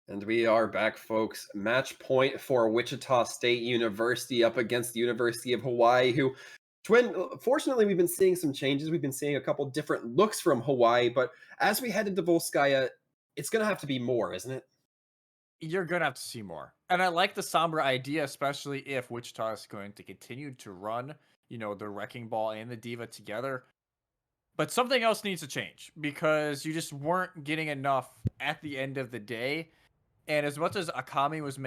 And we are back, folks. Match point for Wichita State University up against the University of Hawaii, who fortunately, we've been seeing some changes. We've been seeing a couple different looks from Hawaii, but as we head into Volskaya, it's going to have to be more, isn't it? You're gonna have to see more. And I like the Sombra idea, especially if Wichita is going to continue to run, the Wrecking Ball and the Diva together. But something else needs to change because you just weren't getting enough at the end of the day. And as much as Akamai was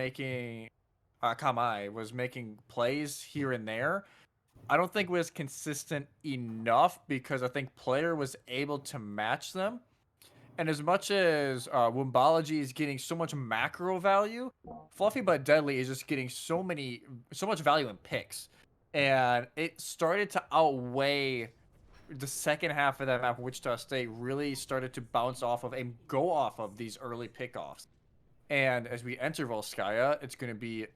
making plays here and there, I don't think it was consistent enough because I think Player was able to match them. And as much as Wimbology is getting so much macro value, Fluffy but Deadly is just getting so much value in picks. And it started to outweigh the second half of that map. Wichita State really started to bounce off of and go off of these early pickoffs. And as we enter Volskaya, it's going to be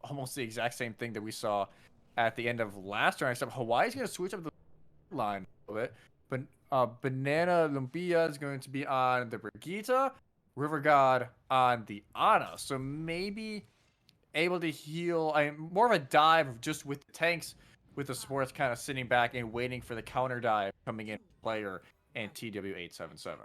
almost the exact same thing that we saw at the end of last round, except Hawaii's going to switch up the line a little bit. But Banana Lumpia is going to be on the Brigitte, River God on the Ana. So maybe able to heal, more of a dive just with the tanks, with the supports kind of sitting back and waiting for the counter dive coming in player and TW877.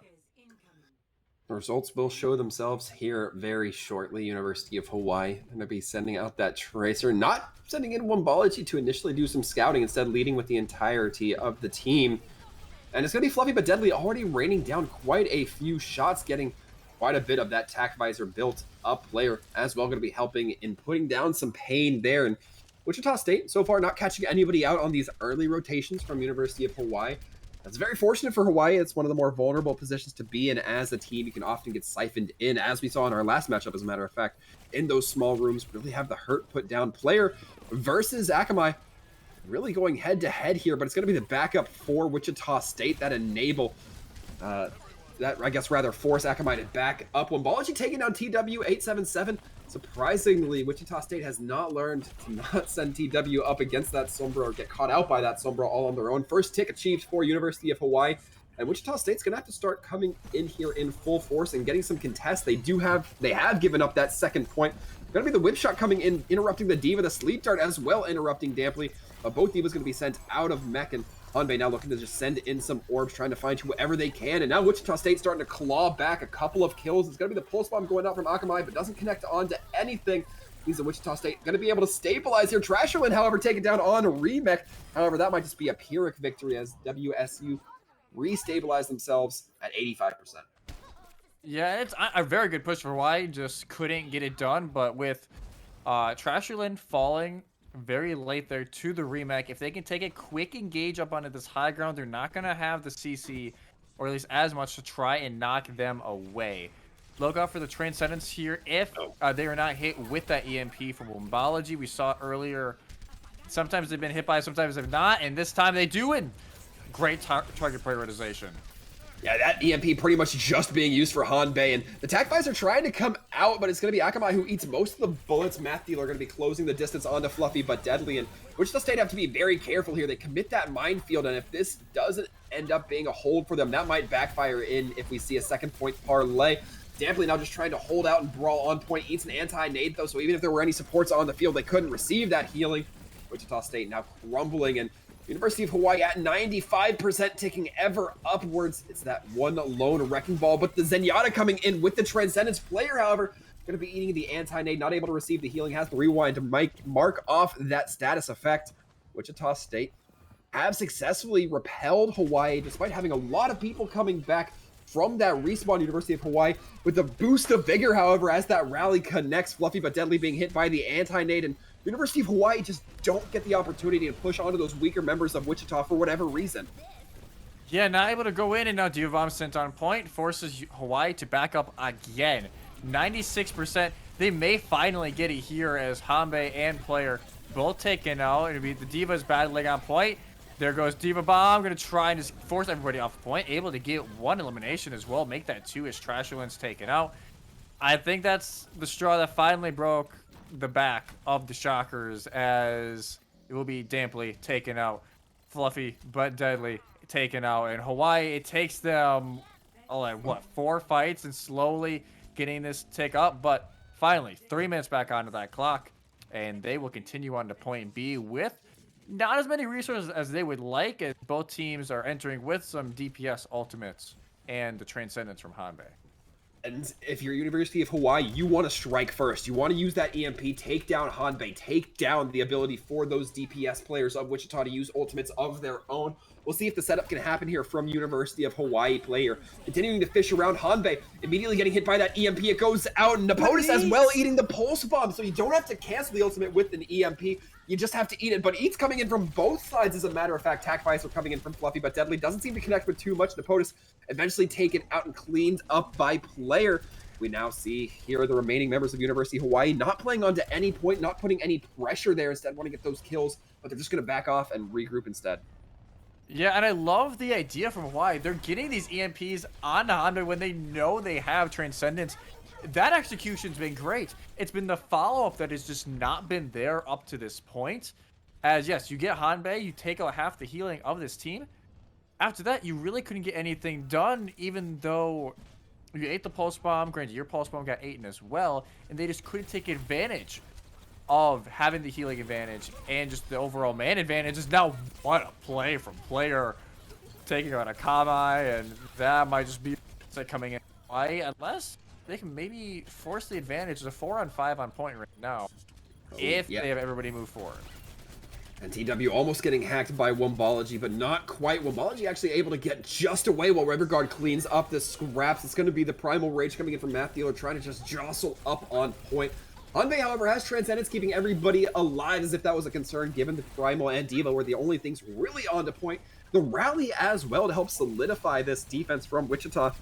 The results will show themselves here very shortly. University of Hawaii going to be sending out that Tracer, not sending in Wombology to initially do some scouting, instead leading with the entirety of the team. And it's going to be Fluffy but Deadly, already raining down quite a few shots, getting quite a bit of that tac visor built up player as well, going to be helping in putting down some pain there. And Wichita State so far not catching anybody out on these early rotations from University of Hawaii. That's very fortunate for Hawaii. It's one of the more vulnerable positions to be in as a team. You can often get siphoned in, as we saw in our last matchup, as a matter of fact, in those small rooms. Really have the hurt put down player versus Akamai. Really going head to head here, but it's going to be the backup for Wichita State that enable that, I guess, rather force Akamai to back up. Wombology taking down TW877. Surprisingly, Wichita State has not learned to not send TW up against that Sombra or get caught out by that Sombra all on their own. First tick achieved for University of Hawaii, and Wichita State's gonna have to start coming in here in full force and getting some contests. They have given up that second point. Gonna be the whip shot coming in, interrupting the Diva, the sleep dart as well, interrupting Damply. But both Divas gonna be sent out of mech, and Hanbei now looking to just send in some orbs, trying to find whoever they can. And now Wichita State starting to claw back a couple of kills. It's going to be the pulse bomb going out from Akamai, but doesn't connect onto anything. Means that Wichita State going to be able to stabilize here. Trasherland, however, taken down on Remech. However, that might just be a Pyrrhic victory as WSU restabilize themselves at 85%. Yeah, it's a very good push for Hawaii. Just couldn't get it done, but with Trasherland falling very late there to the remake, if they can take a quick engage up onto this high ground, they're not going to have the CC, or at least as much, to try and knock them away. Look out for the Transcendence here if they are not hit with that EMP from Wombology. We saw earlier, sometimes they've been hit by, sometimes they've not, and this time they do it. Great target prioritization. Yeah, that EMP pretty much just being used for Hanbei, and the tac are trying to come out, but it's going to be Akamai who eats most of the bullets. Math Dealer are going to be closing the distance onto Fluffy but Deadly, and Wichita State have to be very careful here. They commit that minefield, and if this doesn't end up being a hold for them, that might backfire in if we see a second point parlay. Damply now just trying to hold out and brawl on point. Eats an anti-nade, though, so even if there were any supports on the field, they couldn't receive that healing. Wichita State now crumbling, and University of Hawaii at 95%, ticking ever upwards. It's that one lone wrecking ball, but the Zenyatta coming in with the Transcendence player, however, going to be eating the anti-nade, not able to receive the healing, has to rewind to mark off that status effect. Wichita State have successfully repelled Hawaii, despite having a lot of people coming back from that respawn. University of Hawaii with the boost of vigor, however, as that rally connects. Fluffy but Deadly being hit by the anti-nade, and University of Hawaii just don't get the opportunity to push onto those weaker members of Wichita for whatever reason. Yeah, not able to go in, and now Diva Bomb sent on point forces Hawaii to back up again. 96%. They may finally get it here as Hanbei and player both taken out. It'll be the Divas battling on point. There goes Diva Bomb, going to try and just force everybody off point. Able to get one elimination as well, make that two as Trasherland's taken out. I think that's the straw that finally broke the back of the Shockers, as it will be Damply taken out, Fluffy but Deadly taken out, and Hawaii, it takes them what, 4 fights and slowly getting this tick up, but finally 3 minutes back onto that clock, and they will continue on to point B with not as many resources as they would like, as both teams are entering with some DPS ultimates and the Transcendence from Hanbei. And if you're University of Hawaii, you want to strike first. You want to use that EMP, take down Hanbei, take down the ability for those DPS players of Wichita to use ultimates of their own. We'll see if the setup can happen here from University of Hawaii player. Continuing to fish around Hanbei, immediately getting hit by that EMP. It goes out, and Napotis as well eating the pulse bomb. So you don't have to cancel the ultimate with an EMP. You just have to eat it. But Eats coming in from both sides, as a matter of fact. Tac are coming in from Fluffy but Deadly. Doesn't seem to connect with too much. Napotis eventually taken out and cleaned up by player. We now see here are the remaining members of University of Hawaii not playing onto any point, not putting any pressure there. Instead, want to get those kills, but they're just going to back off and regroup instead. Yeah, and I love the idea from Hawaii. They're getting these EMPs on Hanbei when they know they have Transcendence that execution's been great. It's been the follow-up that has just not been there up to this point. As yes, you get Hanbei, you take out half the healing of this team. After that, you really couldn't get anything done, even though you ate the pulse bomb. Granted, your pulse bomb got eaten as well, and they just couldn't take advantage of having the healing advantage and just the overall man advantage. Is now what a play from player taking on a Akamai, and that might just be coming in play unless they can maybe force the advantage. It's a 4-on-5 on point right now if they have everybody move forward. And TW almost getting hacked by Wombology, but not quite. Wombology actually able to get just away while Riverguard cleans up the scraps. It's going to be the Primal Rage coming in from Math Dealer, trying to just jostle up on point. Hanbei, however, has Transcendence, keeping everybody alive as if that was a concern, given the Primal and Diva were the only things really on to point. The rally as well to help solidify this defense from Wichita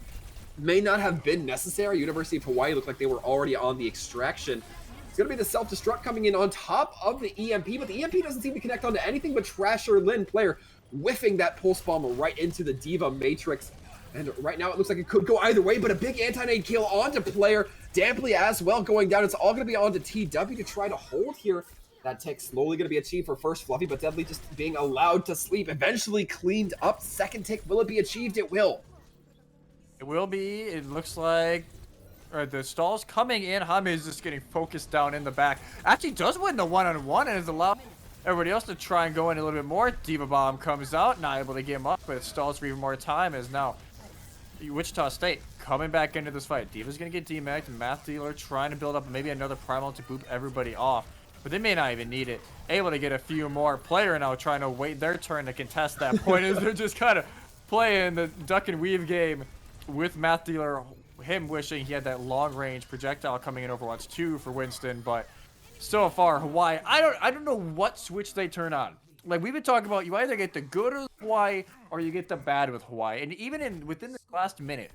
may not have been necessary. University of Hawaii looked like they were already on the extraction. It's going to be the self-destruct coming in on top of the EMP, but the EMP doesn't seem to connect onto anything but Trasher Lin, player whiffing that pulse bomb right into the Diva Matrix. And right now it looks like it could go either way, but a big anti-nade kill onto player. Damply as well going down. It's all going to be onto TW to try to hold here. That tick slowly going to be achieved for first Fluffy, but Deadly just being allowed to sleep. Eventually cleaned up. Second tick, will it be achieved? It will. It will be. It looks like the stalls coming in. Hanbei is just getting focused down in the back. Actually does win the one-on-one and is allowed everybody else to try and go in a little bit more. Diva Bomb comes out, not able to get him up, but it stalls for even more time as now Wichita State coming back into this fight. Diva's going to get demacked, and Math Dealer trying to build up maybe another Primal to boop everybody off. But they may not even need it. Able to get a few more. Player now trying to wait their turn to contest that point as they're just kind of playing the duck and weave game with Math Dealer. Him wishing he had that long range projectile coming in Overwatch 2 for Winston, but so far Hawaii, I don't know what switch they turn on. Like we've been talking about, you either get the good of Hawaii or you get the bad with Hawaii. And even within the last minute,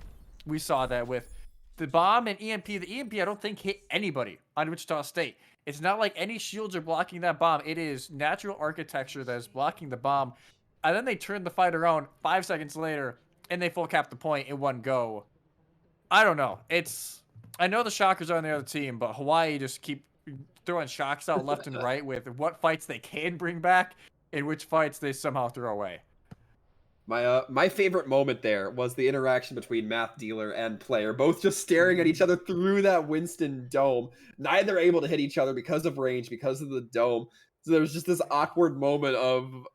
we saw that with the bomb and EMP. The EMP I don't think hit anybody on Wichita State. It's not like any shields are blocking that bomb. It is natural architecture that is blocking the bomb. And then they turn the fight around 5 seconds later and they full cap the point in one go. I don't know. I know the Shockers are on the other team, but Hawaii just keep throwing shocks out left and right with what fights they can bring back and which fights they somehow throw away. My favorite moment there was the interaction between Math Dealer and player, both just staring at each other through that Winston dome. Neither able to hit each other because of range, because of the dome. So there was just this awkward moment of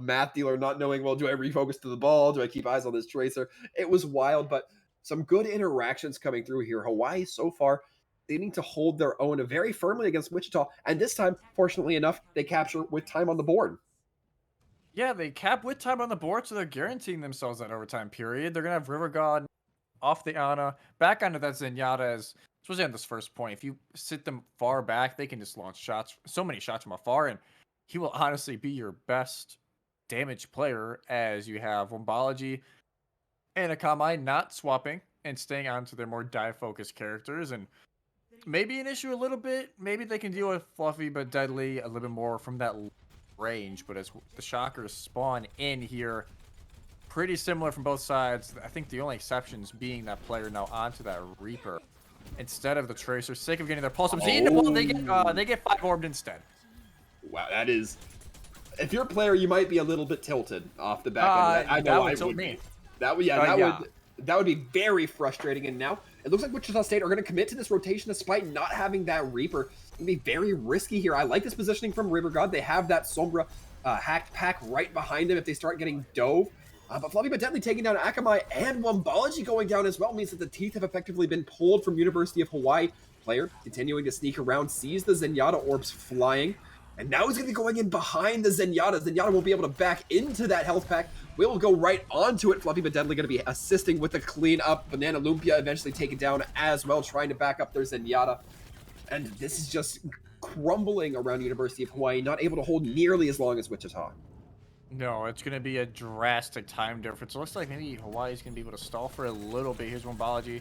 Math Dealer not knowing, well, do I refocus to the ball? Do I keep eyes on this tracer? It was wild, but some good interactions coming through here. Hawaii so far, they need to hold their own very firmly against Wichita. And this time, fortunately enough, they capture with time on the board. Yeah, they cap with time on the board, so they're guaranteeing themselves that overtime period. They're going to have River God off the Ana, back onto that Zenyatta, as especially on this first point. If you sit them far back, they can just launch shots, so many shots from afar, and he will honestly be your best damage player, as you have Wombology and Akamai not swapping and staying on to their more dive-focused characters, and maybe an issue a little bit. Maybe they can deal with Fluffy, but Deadly a little bit more from that range. But as the Shockers spawn in here, pretty similar from both sides. I think the only exceptions being that player now onto that Reaper instead of the Tracer. Sick of getting their pulse. Well, they get 5 orbed instead. Wow, that is. If you're a player, you might be a little bit tilted off the back end. I know I would be. That would be very frustrating. And now it looks like Wichita State are going to commit to this rotation despite not having that Reaper. It's going to be very risky here. I like this positioning from River God. They have that Sombra hacked pack right behind them if they start getting dove. But Fluffy but Deadly taking down Akamai and Wombology going down as well means that the teeth have effectively been pulled from University of Hawaii. Player continuing to sneak around, sees the Zenyatta orbs flying. And now he's going to be going in behind the Zenyatta. Zenyatta won't be able to back into that health pack. Will go right onto it. Fluffy but Deadly going to be assisting with the cleanup. Banana Lumpia eventually taken down as well, trying to back up their Zenyatta. And this is just crumbling around University of Hawaii, not able to hold nearly as long as Wichita. No, it's going to be a drastic time difference. It looks like maybe Hawaii's going to be able to stall for a little bit. Here's Wombology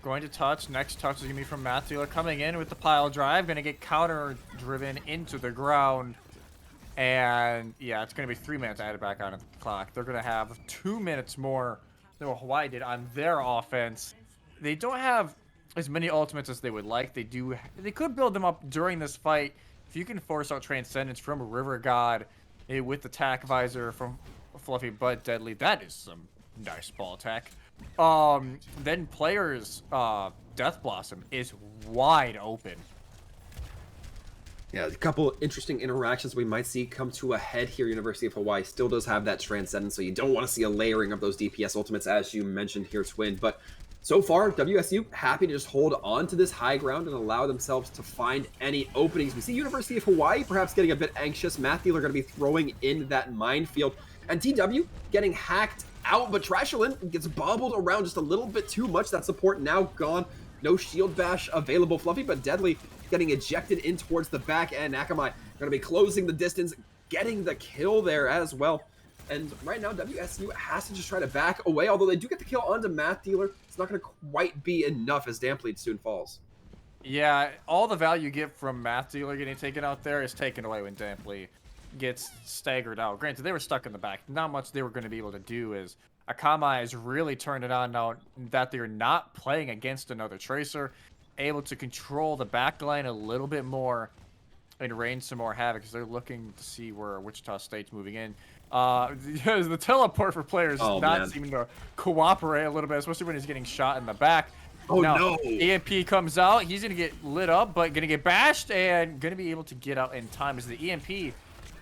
going to touch. Next touch is going to be from Math Dealer coming in with the pile drive. Going to get counter-driven into the ground. And, yeah, it's going to be 3 minutes added back on the clock. They're going to have 2 minutes more than what Hawaii did on their offense. They don't have as many ultimates as they would like. They could build them up during this fight. If you can force out Transcendence from a River God with Attack Visor from Fluffy but Deadly, that is some nice ball attack. Then players Death Blossom is wide open. Yeah, a couple interesting interactions we might see come to a head here. University of Hawaii still does have that Transcendence, so you don't want to see a layering of those DPS ultimates, as you mentioned here, Twin. But so far, WSU happy to just hold on to this high ground and allow themselves to find any openings. We see University of Hawaii perhaps getting a bit anxious. Math Dealer going to be throwing in that minefield. And TW getting hacked out, but Trashalin gets bobbled around just a little bit too much. That support now gone. No shield bash available. Fluffy but Deadly getting ejected in towards the back end. Akamai going to be closing the distance, getting the kill there as well. And right now, WSU has to just try to back away, although they do get the kill onto Math Dealer. It's not going to quite be enough as Damplead soon falls. Yeah, all the value you get from Math Dealer getting taken out there is taken away when Damplead gets staggered out. Granted, they were stuck in the back. Not much they were going to be able to do is Akamai has really turned it on now that they're not playing against another Tracer, able to control the back line a little bit more and rain some more havoc because they're looking to see where Wichita State's moving in. The teleport for players is not seeming to cooperate a little bit, especially when he's getting shot in the back. Oh now, no! EMP comes out. He's going to get lit up, but going to get bashed and going to be able to get out in time as the EMP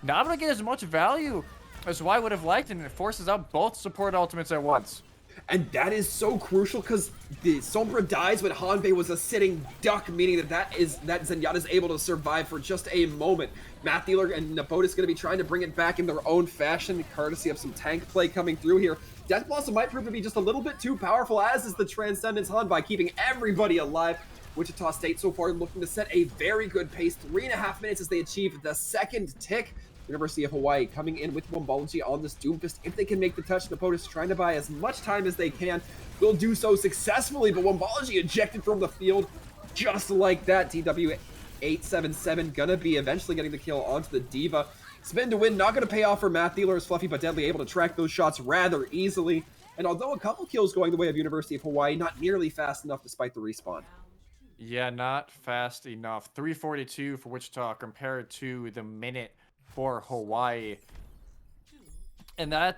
not going to get as much value as I would have liked, and it forces out both support ultimates at once. And that is so crucial because the Sombra dies when Hanbei was a sitting duck, meaning that Zenyatta is able to survive for just a moment. Math Dealer and Nabotis going to be trying to bring it back in their own fashion, courtesy of some tank play coming through here. Death Blossom might prove to be just a little bit too powerful, as is the Transcendence Hanbei, keeping everybody alive. Wichita State so far looking to set a very good pace. 3.5 minutes as they achieve the second tick. University of Hawaii coming in with Wombology on this Doomfist. If they can make the touch, Napotis trying to buy as much time as they can. Will do so successfully, but Wombology ejected from the field just like that. TW877 gonna be eventually getting the kill onto the Diva. Spin to win, not gonna pay off for Math Dealer as Fluffy but Deadly able to track those shots rather easily. And although a couple kills going the way of University of Hawaii, not nearly fast enough despite the respawn. Yeah, not fast enough. 342 for Wichita compared to the minute for Hawaii. And I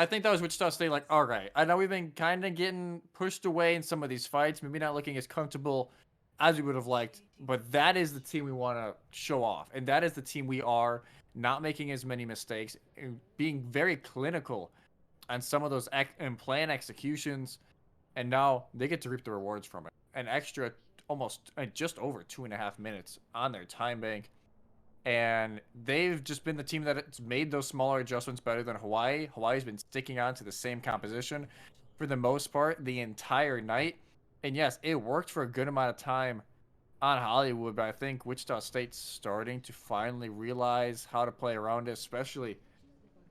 think that was Wichita State like, all right, I know we've been kind of getting pushed away in some of these fights, maybe not looking as comfortable as we would have liked, but that is the team we want to show off. And that is the team we are, not making as many mistakes, and being very clinical on some of those plan executions. And now they get to reap the rewards from it. An extra almost just over 2.5 minutes on their time bank. And they've just been the team that's made those smaller adjustments better than Hawaii. Hawaii's been sticking on to the same composition for the most part the entire night. And yes, it worked for a good amount of time on Hollywood, but I think Wichita State's starting to finally realize how to play around it, especially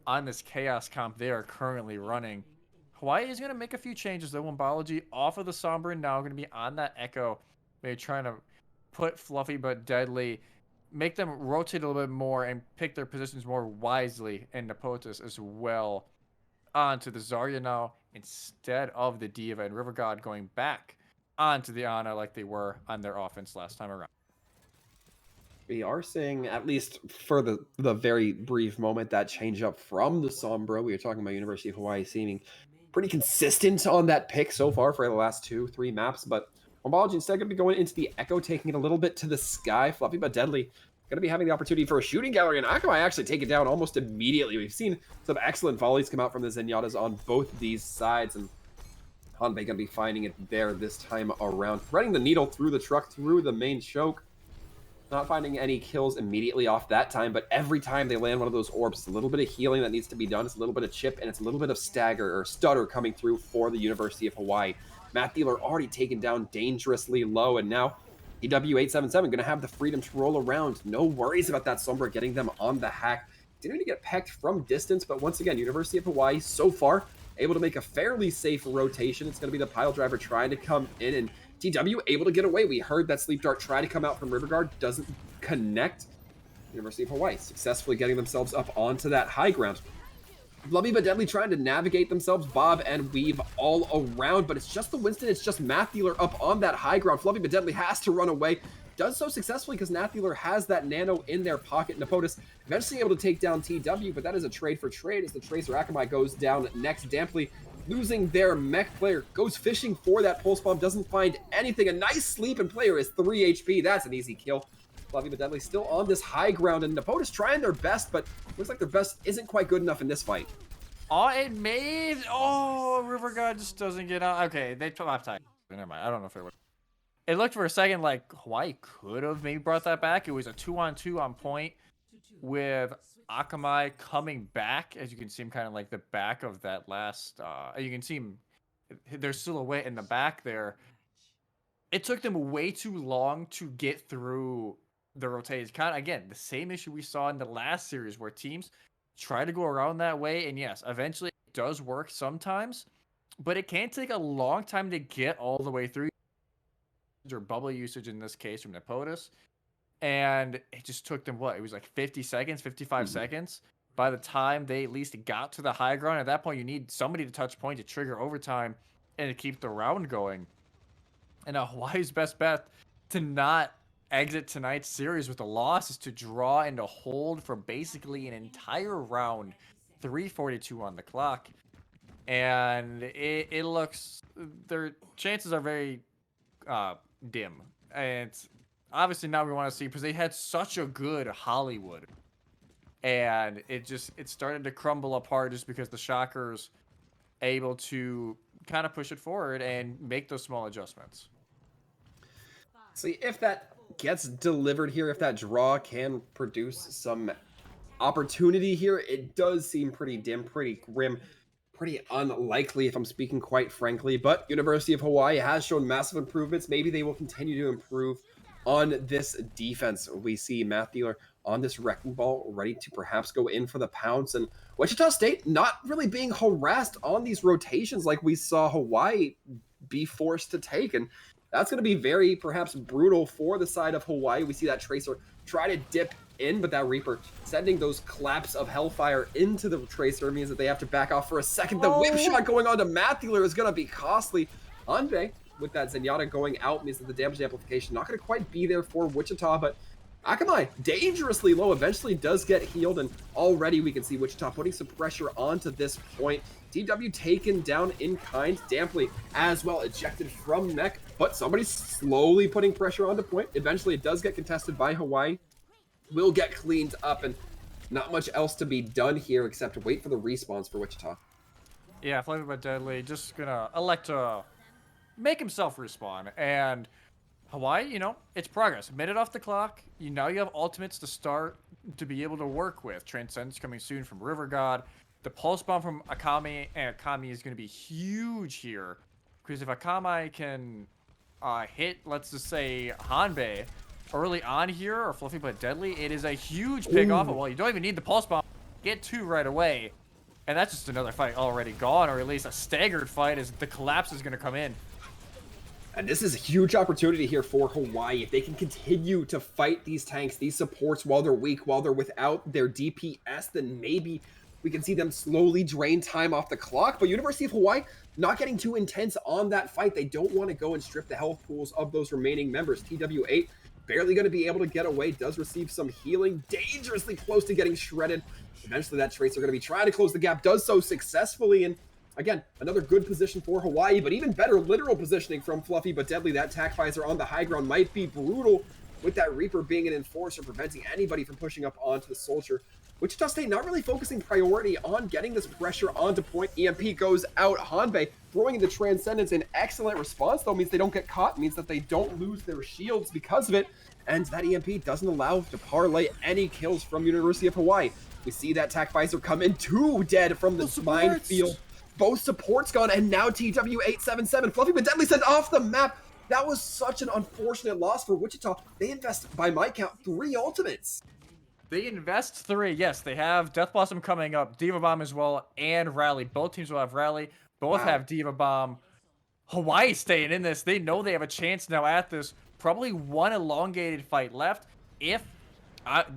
on this chaos comp they are currently running. Hawaii is going to make a few changes, though. Wombology off of the Sombra and now going to be on that Echo. Maybe trying to put Fluffy but Deadly, make them rotate a little bit more and pick their positions more wisely, and Napotis as well onto the Zarya now instead of the Diva, and River God going back onto the Ana like they were on their offense last time around. We are seeing, at least for the very brief moment, that change up from the Sombra. We were talking about University of Hawaii seeming pretty consistent on that pick so far for the last 2-3 maps, but Wombology instead going to be going into the Echo, taking it a little bit to the sky. Fluffy but Deadly going to be having the opportunity for a shooting gallery, and Akamai actually take it down almost immediately. We've seen some excellent volleys come out from the Zenyatas on both these sides, and Hanbei going to be finding it there this time around. Threading the needle through the truck, through the main choke. Not finding any kills immediately off that time, but every time they land one of those orbs, it's a little bit of healing that needs to be done. It's a little bit of chip, and it's a little bit of stagger or stutter coming through for the University of Hawaii. Math Dealer already taken down dangerously low, and now EW877 going to have the freedom to roll around. No worries about that Sombra getting them on the hack. Didn't even get pecked from distance, but once again, University of Hawaii so far able to make a fairly safe rotation. It's going to be the pile driver trying to come in, and TW able to get away. We heard that Sleep Dart try to come out from River Guard, doesn't connect. University of Hawaii successfully getting themselves up onto that high ground. Fluffy but Deadly trying to navigate themselves, bob and weave all around, but it's just the Winston, it's just Matthealer up on that high ground. Fluffy but Deadly has to run away. Does so successfully because Matthealer has that nano in their pocket. Napotis eventually able to take down TW, but that is a trade for trade as the Tracer Akamai goes down next. Damply losing their mech player, goes fishing for that pulse bomb, doesn't find anything. A nice sleep, and player is 3 HP. That's an easy kill. Fluffy but Deadly still on this high ground, and Napotis trying their best, but looks like their best isn't quite good enough in this fight. Oh, it made. Oh, River God just doesn't get out. Okay, they top time. Never mind. I don't know if it would. It looked for a second like Hawaii could have maybe brought that back. It was a 2-on-2 on point with Akamai coming back. As you can see him kind of like the back of that last. You can see him, their silhouette in the back there. It took them way too long to get through the rotation. Kind of, again, the same issue we saw in the last series where teams try to go around that way. And yes, eventually it does work sometimes, but it can take a long time to get all the way through. Or bubble usage in this case from Napotis. And it just took them, what? It was like 50 seconds, 55 seconds. By the time they at least got to the high ground, at that point, you need somebody to touch point to trigger overtime and to keep the round going. And Hawaii's best bet to not exit tonight's series with a loss is to draw and to hold for basically an entire round, 3:42 on the clock. And it looks, their chances are very dim. And obviously now we want to see, because they had such a good Hollywood. And it started to crumble apart just because the Shockers able to kind of push it forward and make those small adjustments. See, if that gets delivered here, if that draw can produce some opportunity here, it does seem pretty dim, pretty grim, pretty unlikely if I'm speaking quite frankly. But University of Hawaii has shown massive improvements. Maybe they will continue to improve on this defense. We see Matthealer on this wrecking ball, ready to perhaps go in for the pounce. And Wichita State not really being harassed on these rotations like we saw Hawaii be forced to take. And that's going to be very, perhaps, brutal for the side of Hawaii. We see that Tracer try to dip in, but that Reaper sending those claps of hellfire into the Tracer means that they have to back off for a second. The whip shot going on to Matthealer is going to be costly. Hanbei, with that Zenyatta going out, means that the damage amplification not going to quite be there for Wichita, but Akamai, dangerously low, eventually does get healed, and already we can see Wichita putting some pressure onto this point. TW taken down in kind, Damply as well ejected from mech, but somebody's slowly putting pressure onto point. Eventually it does get contested by Hawaii, will get cleaned up, and not much else to be done here except wait for the respawns for Wichita. Yeah, Flavor but Deadly just gonna elect to make himself respawn, and Hawaii, you know, it's progress. Minute off the clock. Now you have ultimates to start to be able to work with. Transcendence coming soon from River God. The pulse bomb from Akami and Akami is going to be huge here, because if Akami can hit, let's just say, Hanbei early on here, or Fluffy but Deadly, it is a huge pick off. Well, you don't even need the pulse bomb. Get 2 right away. And that's just another fight already gone, or at least a staggered fight as the collapse is going to come in. And this is a huge opportunity here for Hawaii. If they can continue to fight these tanks, these supports while they're weak, while they're without their DPS, then maybe we can see them slowly drain time off the clock. But University of Hawaii not getting too intense on that fight. They don't want to go and strip the health pools of those remaining members. TW8 barely going to be able to get away, does receive some healing, dangerously close to getting shredded. Eventually that Tracer going to be trying to close the gap, does so successfully, and again, another good position for Hawaii, but even better literal positioning from Fluffy but Deadly. That tac visor on the high ground might be brutal, with that Reaper being an enforcer, preventing anybody from pushing up onto the Soldier. Wichita State not really focusing priority on getting this pressure onto point. EMP goes out. Hanbei throwing into Transcendence. An excellent response, though, means they don't get caught, means that they don't lose their shields because of it, and that EMP doesn't allow to parlay any kills from University of Hawaii. We see that tac visor come in, 2 dead from the minefield. Both supports gone, and now TW877. Fluffy but Deadly sent off the map. That was such an unfortunate loss for Wichita. They invest, by my count, 3 ultimates. They invest 3. Yes, they have Death Blossom coming up, Diva Bomb as well, and Rally. Both teams will have Rally. Both have Diva Bomb. Hawaii staying in this. They know they have a chance now at this. Probably one elongated fight left. If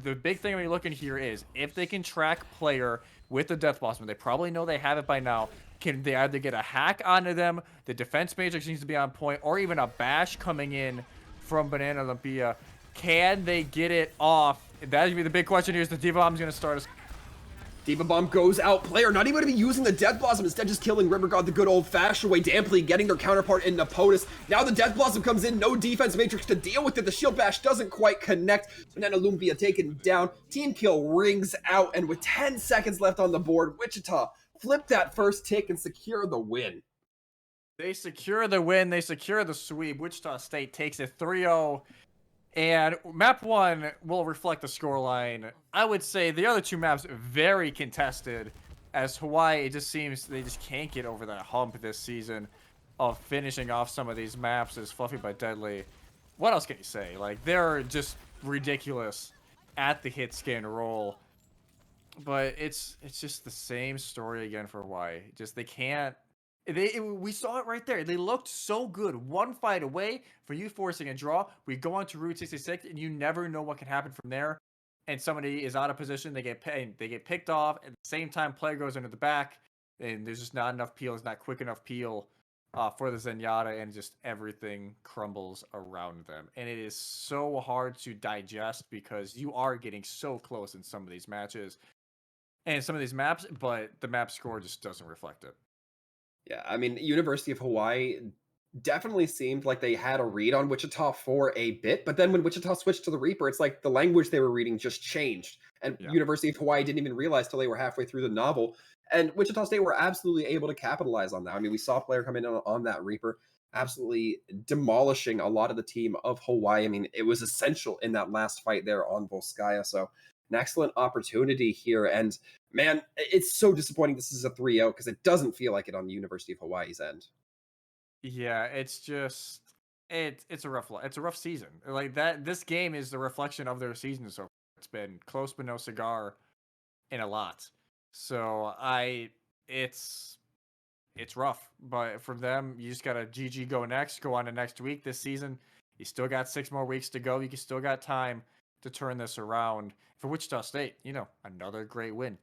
the big thing we're looking here is if they can track player, with the Death Blossom. They probably know they have it by now. Can they either get a hack onto them, the defense matrix needs to be on point, or even a bash coming in from Banana Olympia? Can they get it off? That's going to be the big question here. Is the Diva Bomb's going to start us? Diva Bomb goes out. Player not even going to be using the Death Blossom, instead just killing River God the good old-fashioned way, Damply getting their counterpart in Napotus. Now the Death Blossom comes in, no defense matrix to deal with it. The Shield Bash doesn't quite connect. Banana Lumpia taken down. Team kill rings out, and with 10 seconds left on the board, Wichita flip that first tick and secure the win. They secure the win. They secure the sweep. Wichita State takes it 3-0. And map 1 will reflect the scoreline. I would say the other two maps very contested, as Hawaii, it just seems they just can't get over that hump this season of finishing off some of these maps as fluffy but deadly. What else can you say? Like, they're just ridiculous at the hit scan roll. But it's just the same story again for Hawaii. Just they can't. We saw it right there. They looked so good. One fight away from you forcing a draw. We go on to Route 66, and you never know what can happen from there. And somebody is out of position. They get picked off. At the same time, player goes into the back, and there's just not enough peel. It's not quick enough peel for the Zenyatta, and just everything crumbles around them. And it is so hard to digest because you are getting so close in some of these matches and some of these maps, but the map score just doesn't reflect it. Yeah, I mean, University of Hawaii definitely seemed like they had a read on Wichita for a bit, but then when Wichita switched to the Reaper, it's like the language they were reading just changed. And Yeah. University of Hawaii didn't even realize till they were halfway through the novel. And Wichita State were absolutely able to capitalize on that. I mean, we saw a player come in on that Reaper, absolutely demolishing a lot of the team of Hawaii. I mean, it was essential in that last fight there on Volskaya. So an excellent opportunity here. And man, it's so disappointing this is a 3-0 because it doesn't feel like it on the University of Hawaii's end. Yeah, it's just it's a rough season. Like that, this game is the reflection of their season so far. It's been close but no cigar in a lot. So it's rough. But for them, you just gotta GG go next, go on to next week. This season, you still got 6 more weeks to go. You still got time to turn this around. For Wichita State, another great win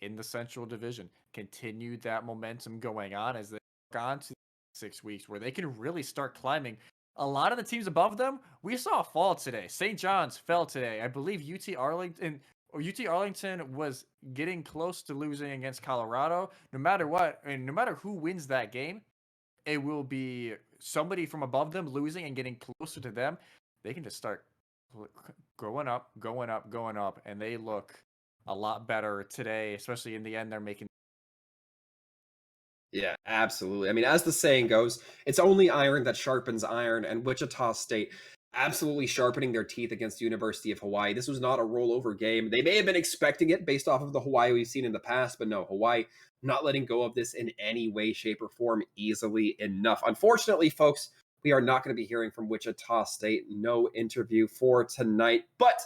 in the Central Division. Continue that momentum going on as they look on to 6 weeks where they can really start climbing. A lot of the teams above them, we saw a fall today. St. John's fell today. I believe UT Arlington was getting close to losing against Colorado. No matter what, and no matter who wins that game, it will be somebody from above them losing and getting closer to them. They can just start going up, and they look a lot better today, especially in the end. They're making. Yeah, absolutely. I mean, as the saying goes, it's only iron that sharpens iron, and Wichita State absolutely sharpening their teeth against University of Hawaii. This was not a rollover game. They may have been expecting it based off of the Hawaii we've seen in the past, but no, Hawaii not letting go of this in any way, shape, or form easily enough. Unfortunately, folks, we are not going to be hearing from Wichita State. No interview for tonight, but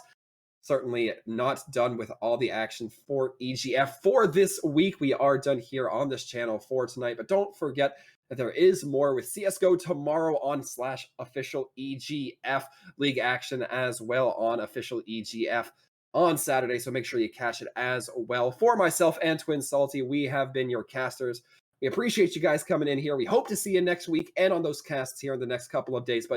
certainly not done with all the action for EGF for this week. We are done here on this channel for tonight, but don't forget that there is more with CSGO tomorrow on /official EGF League action as well on official EGF on Saturday. So make sure you catch it as well. For myself and Twin Salty, we have been your casters. We appreciate you guys coming in here. We hope to see you next week and on those casts here in the next couple of days. But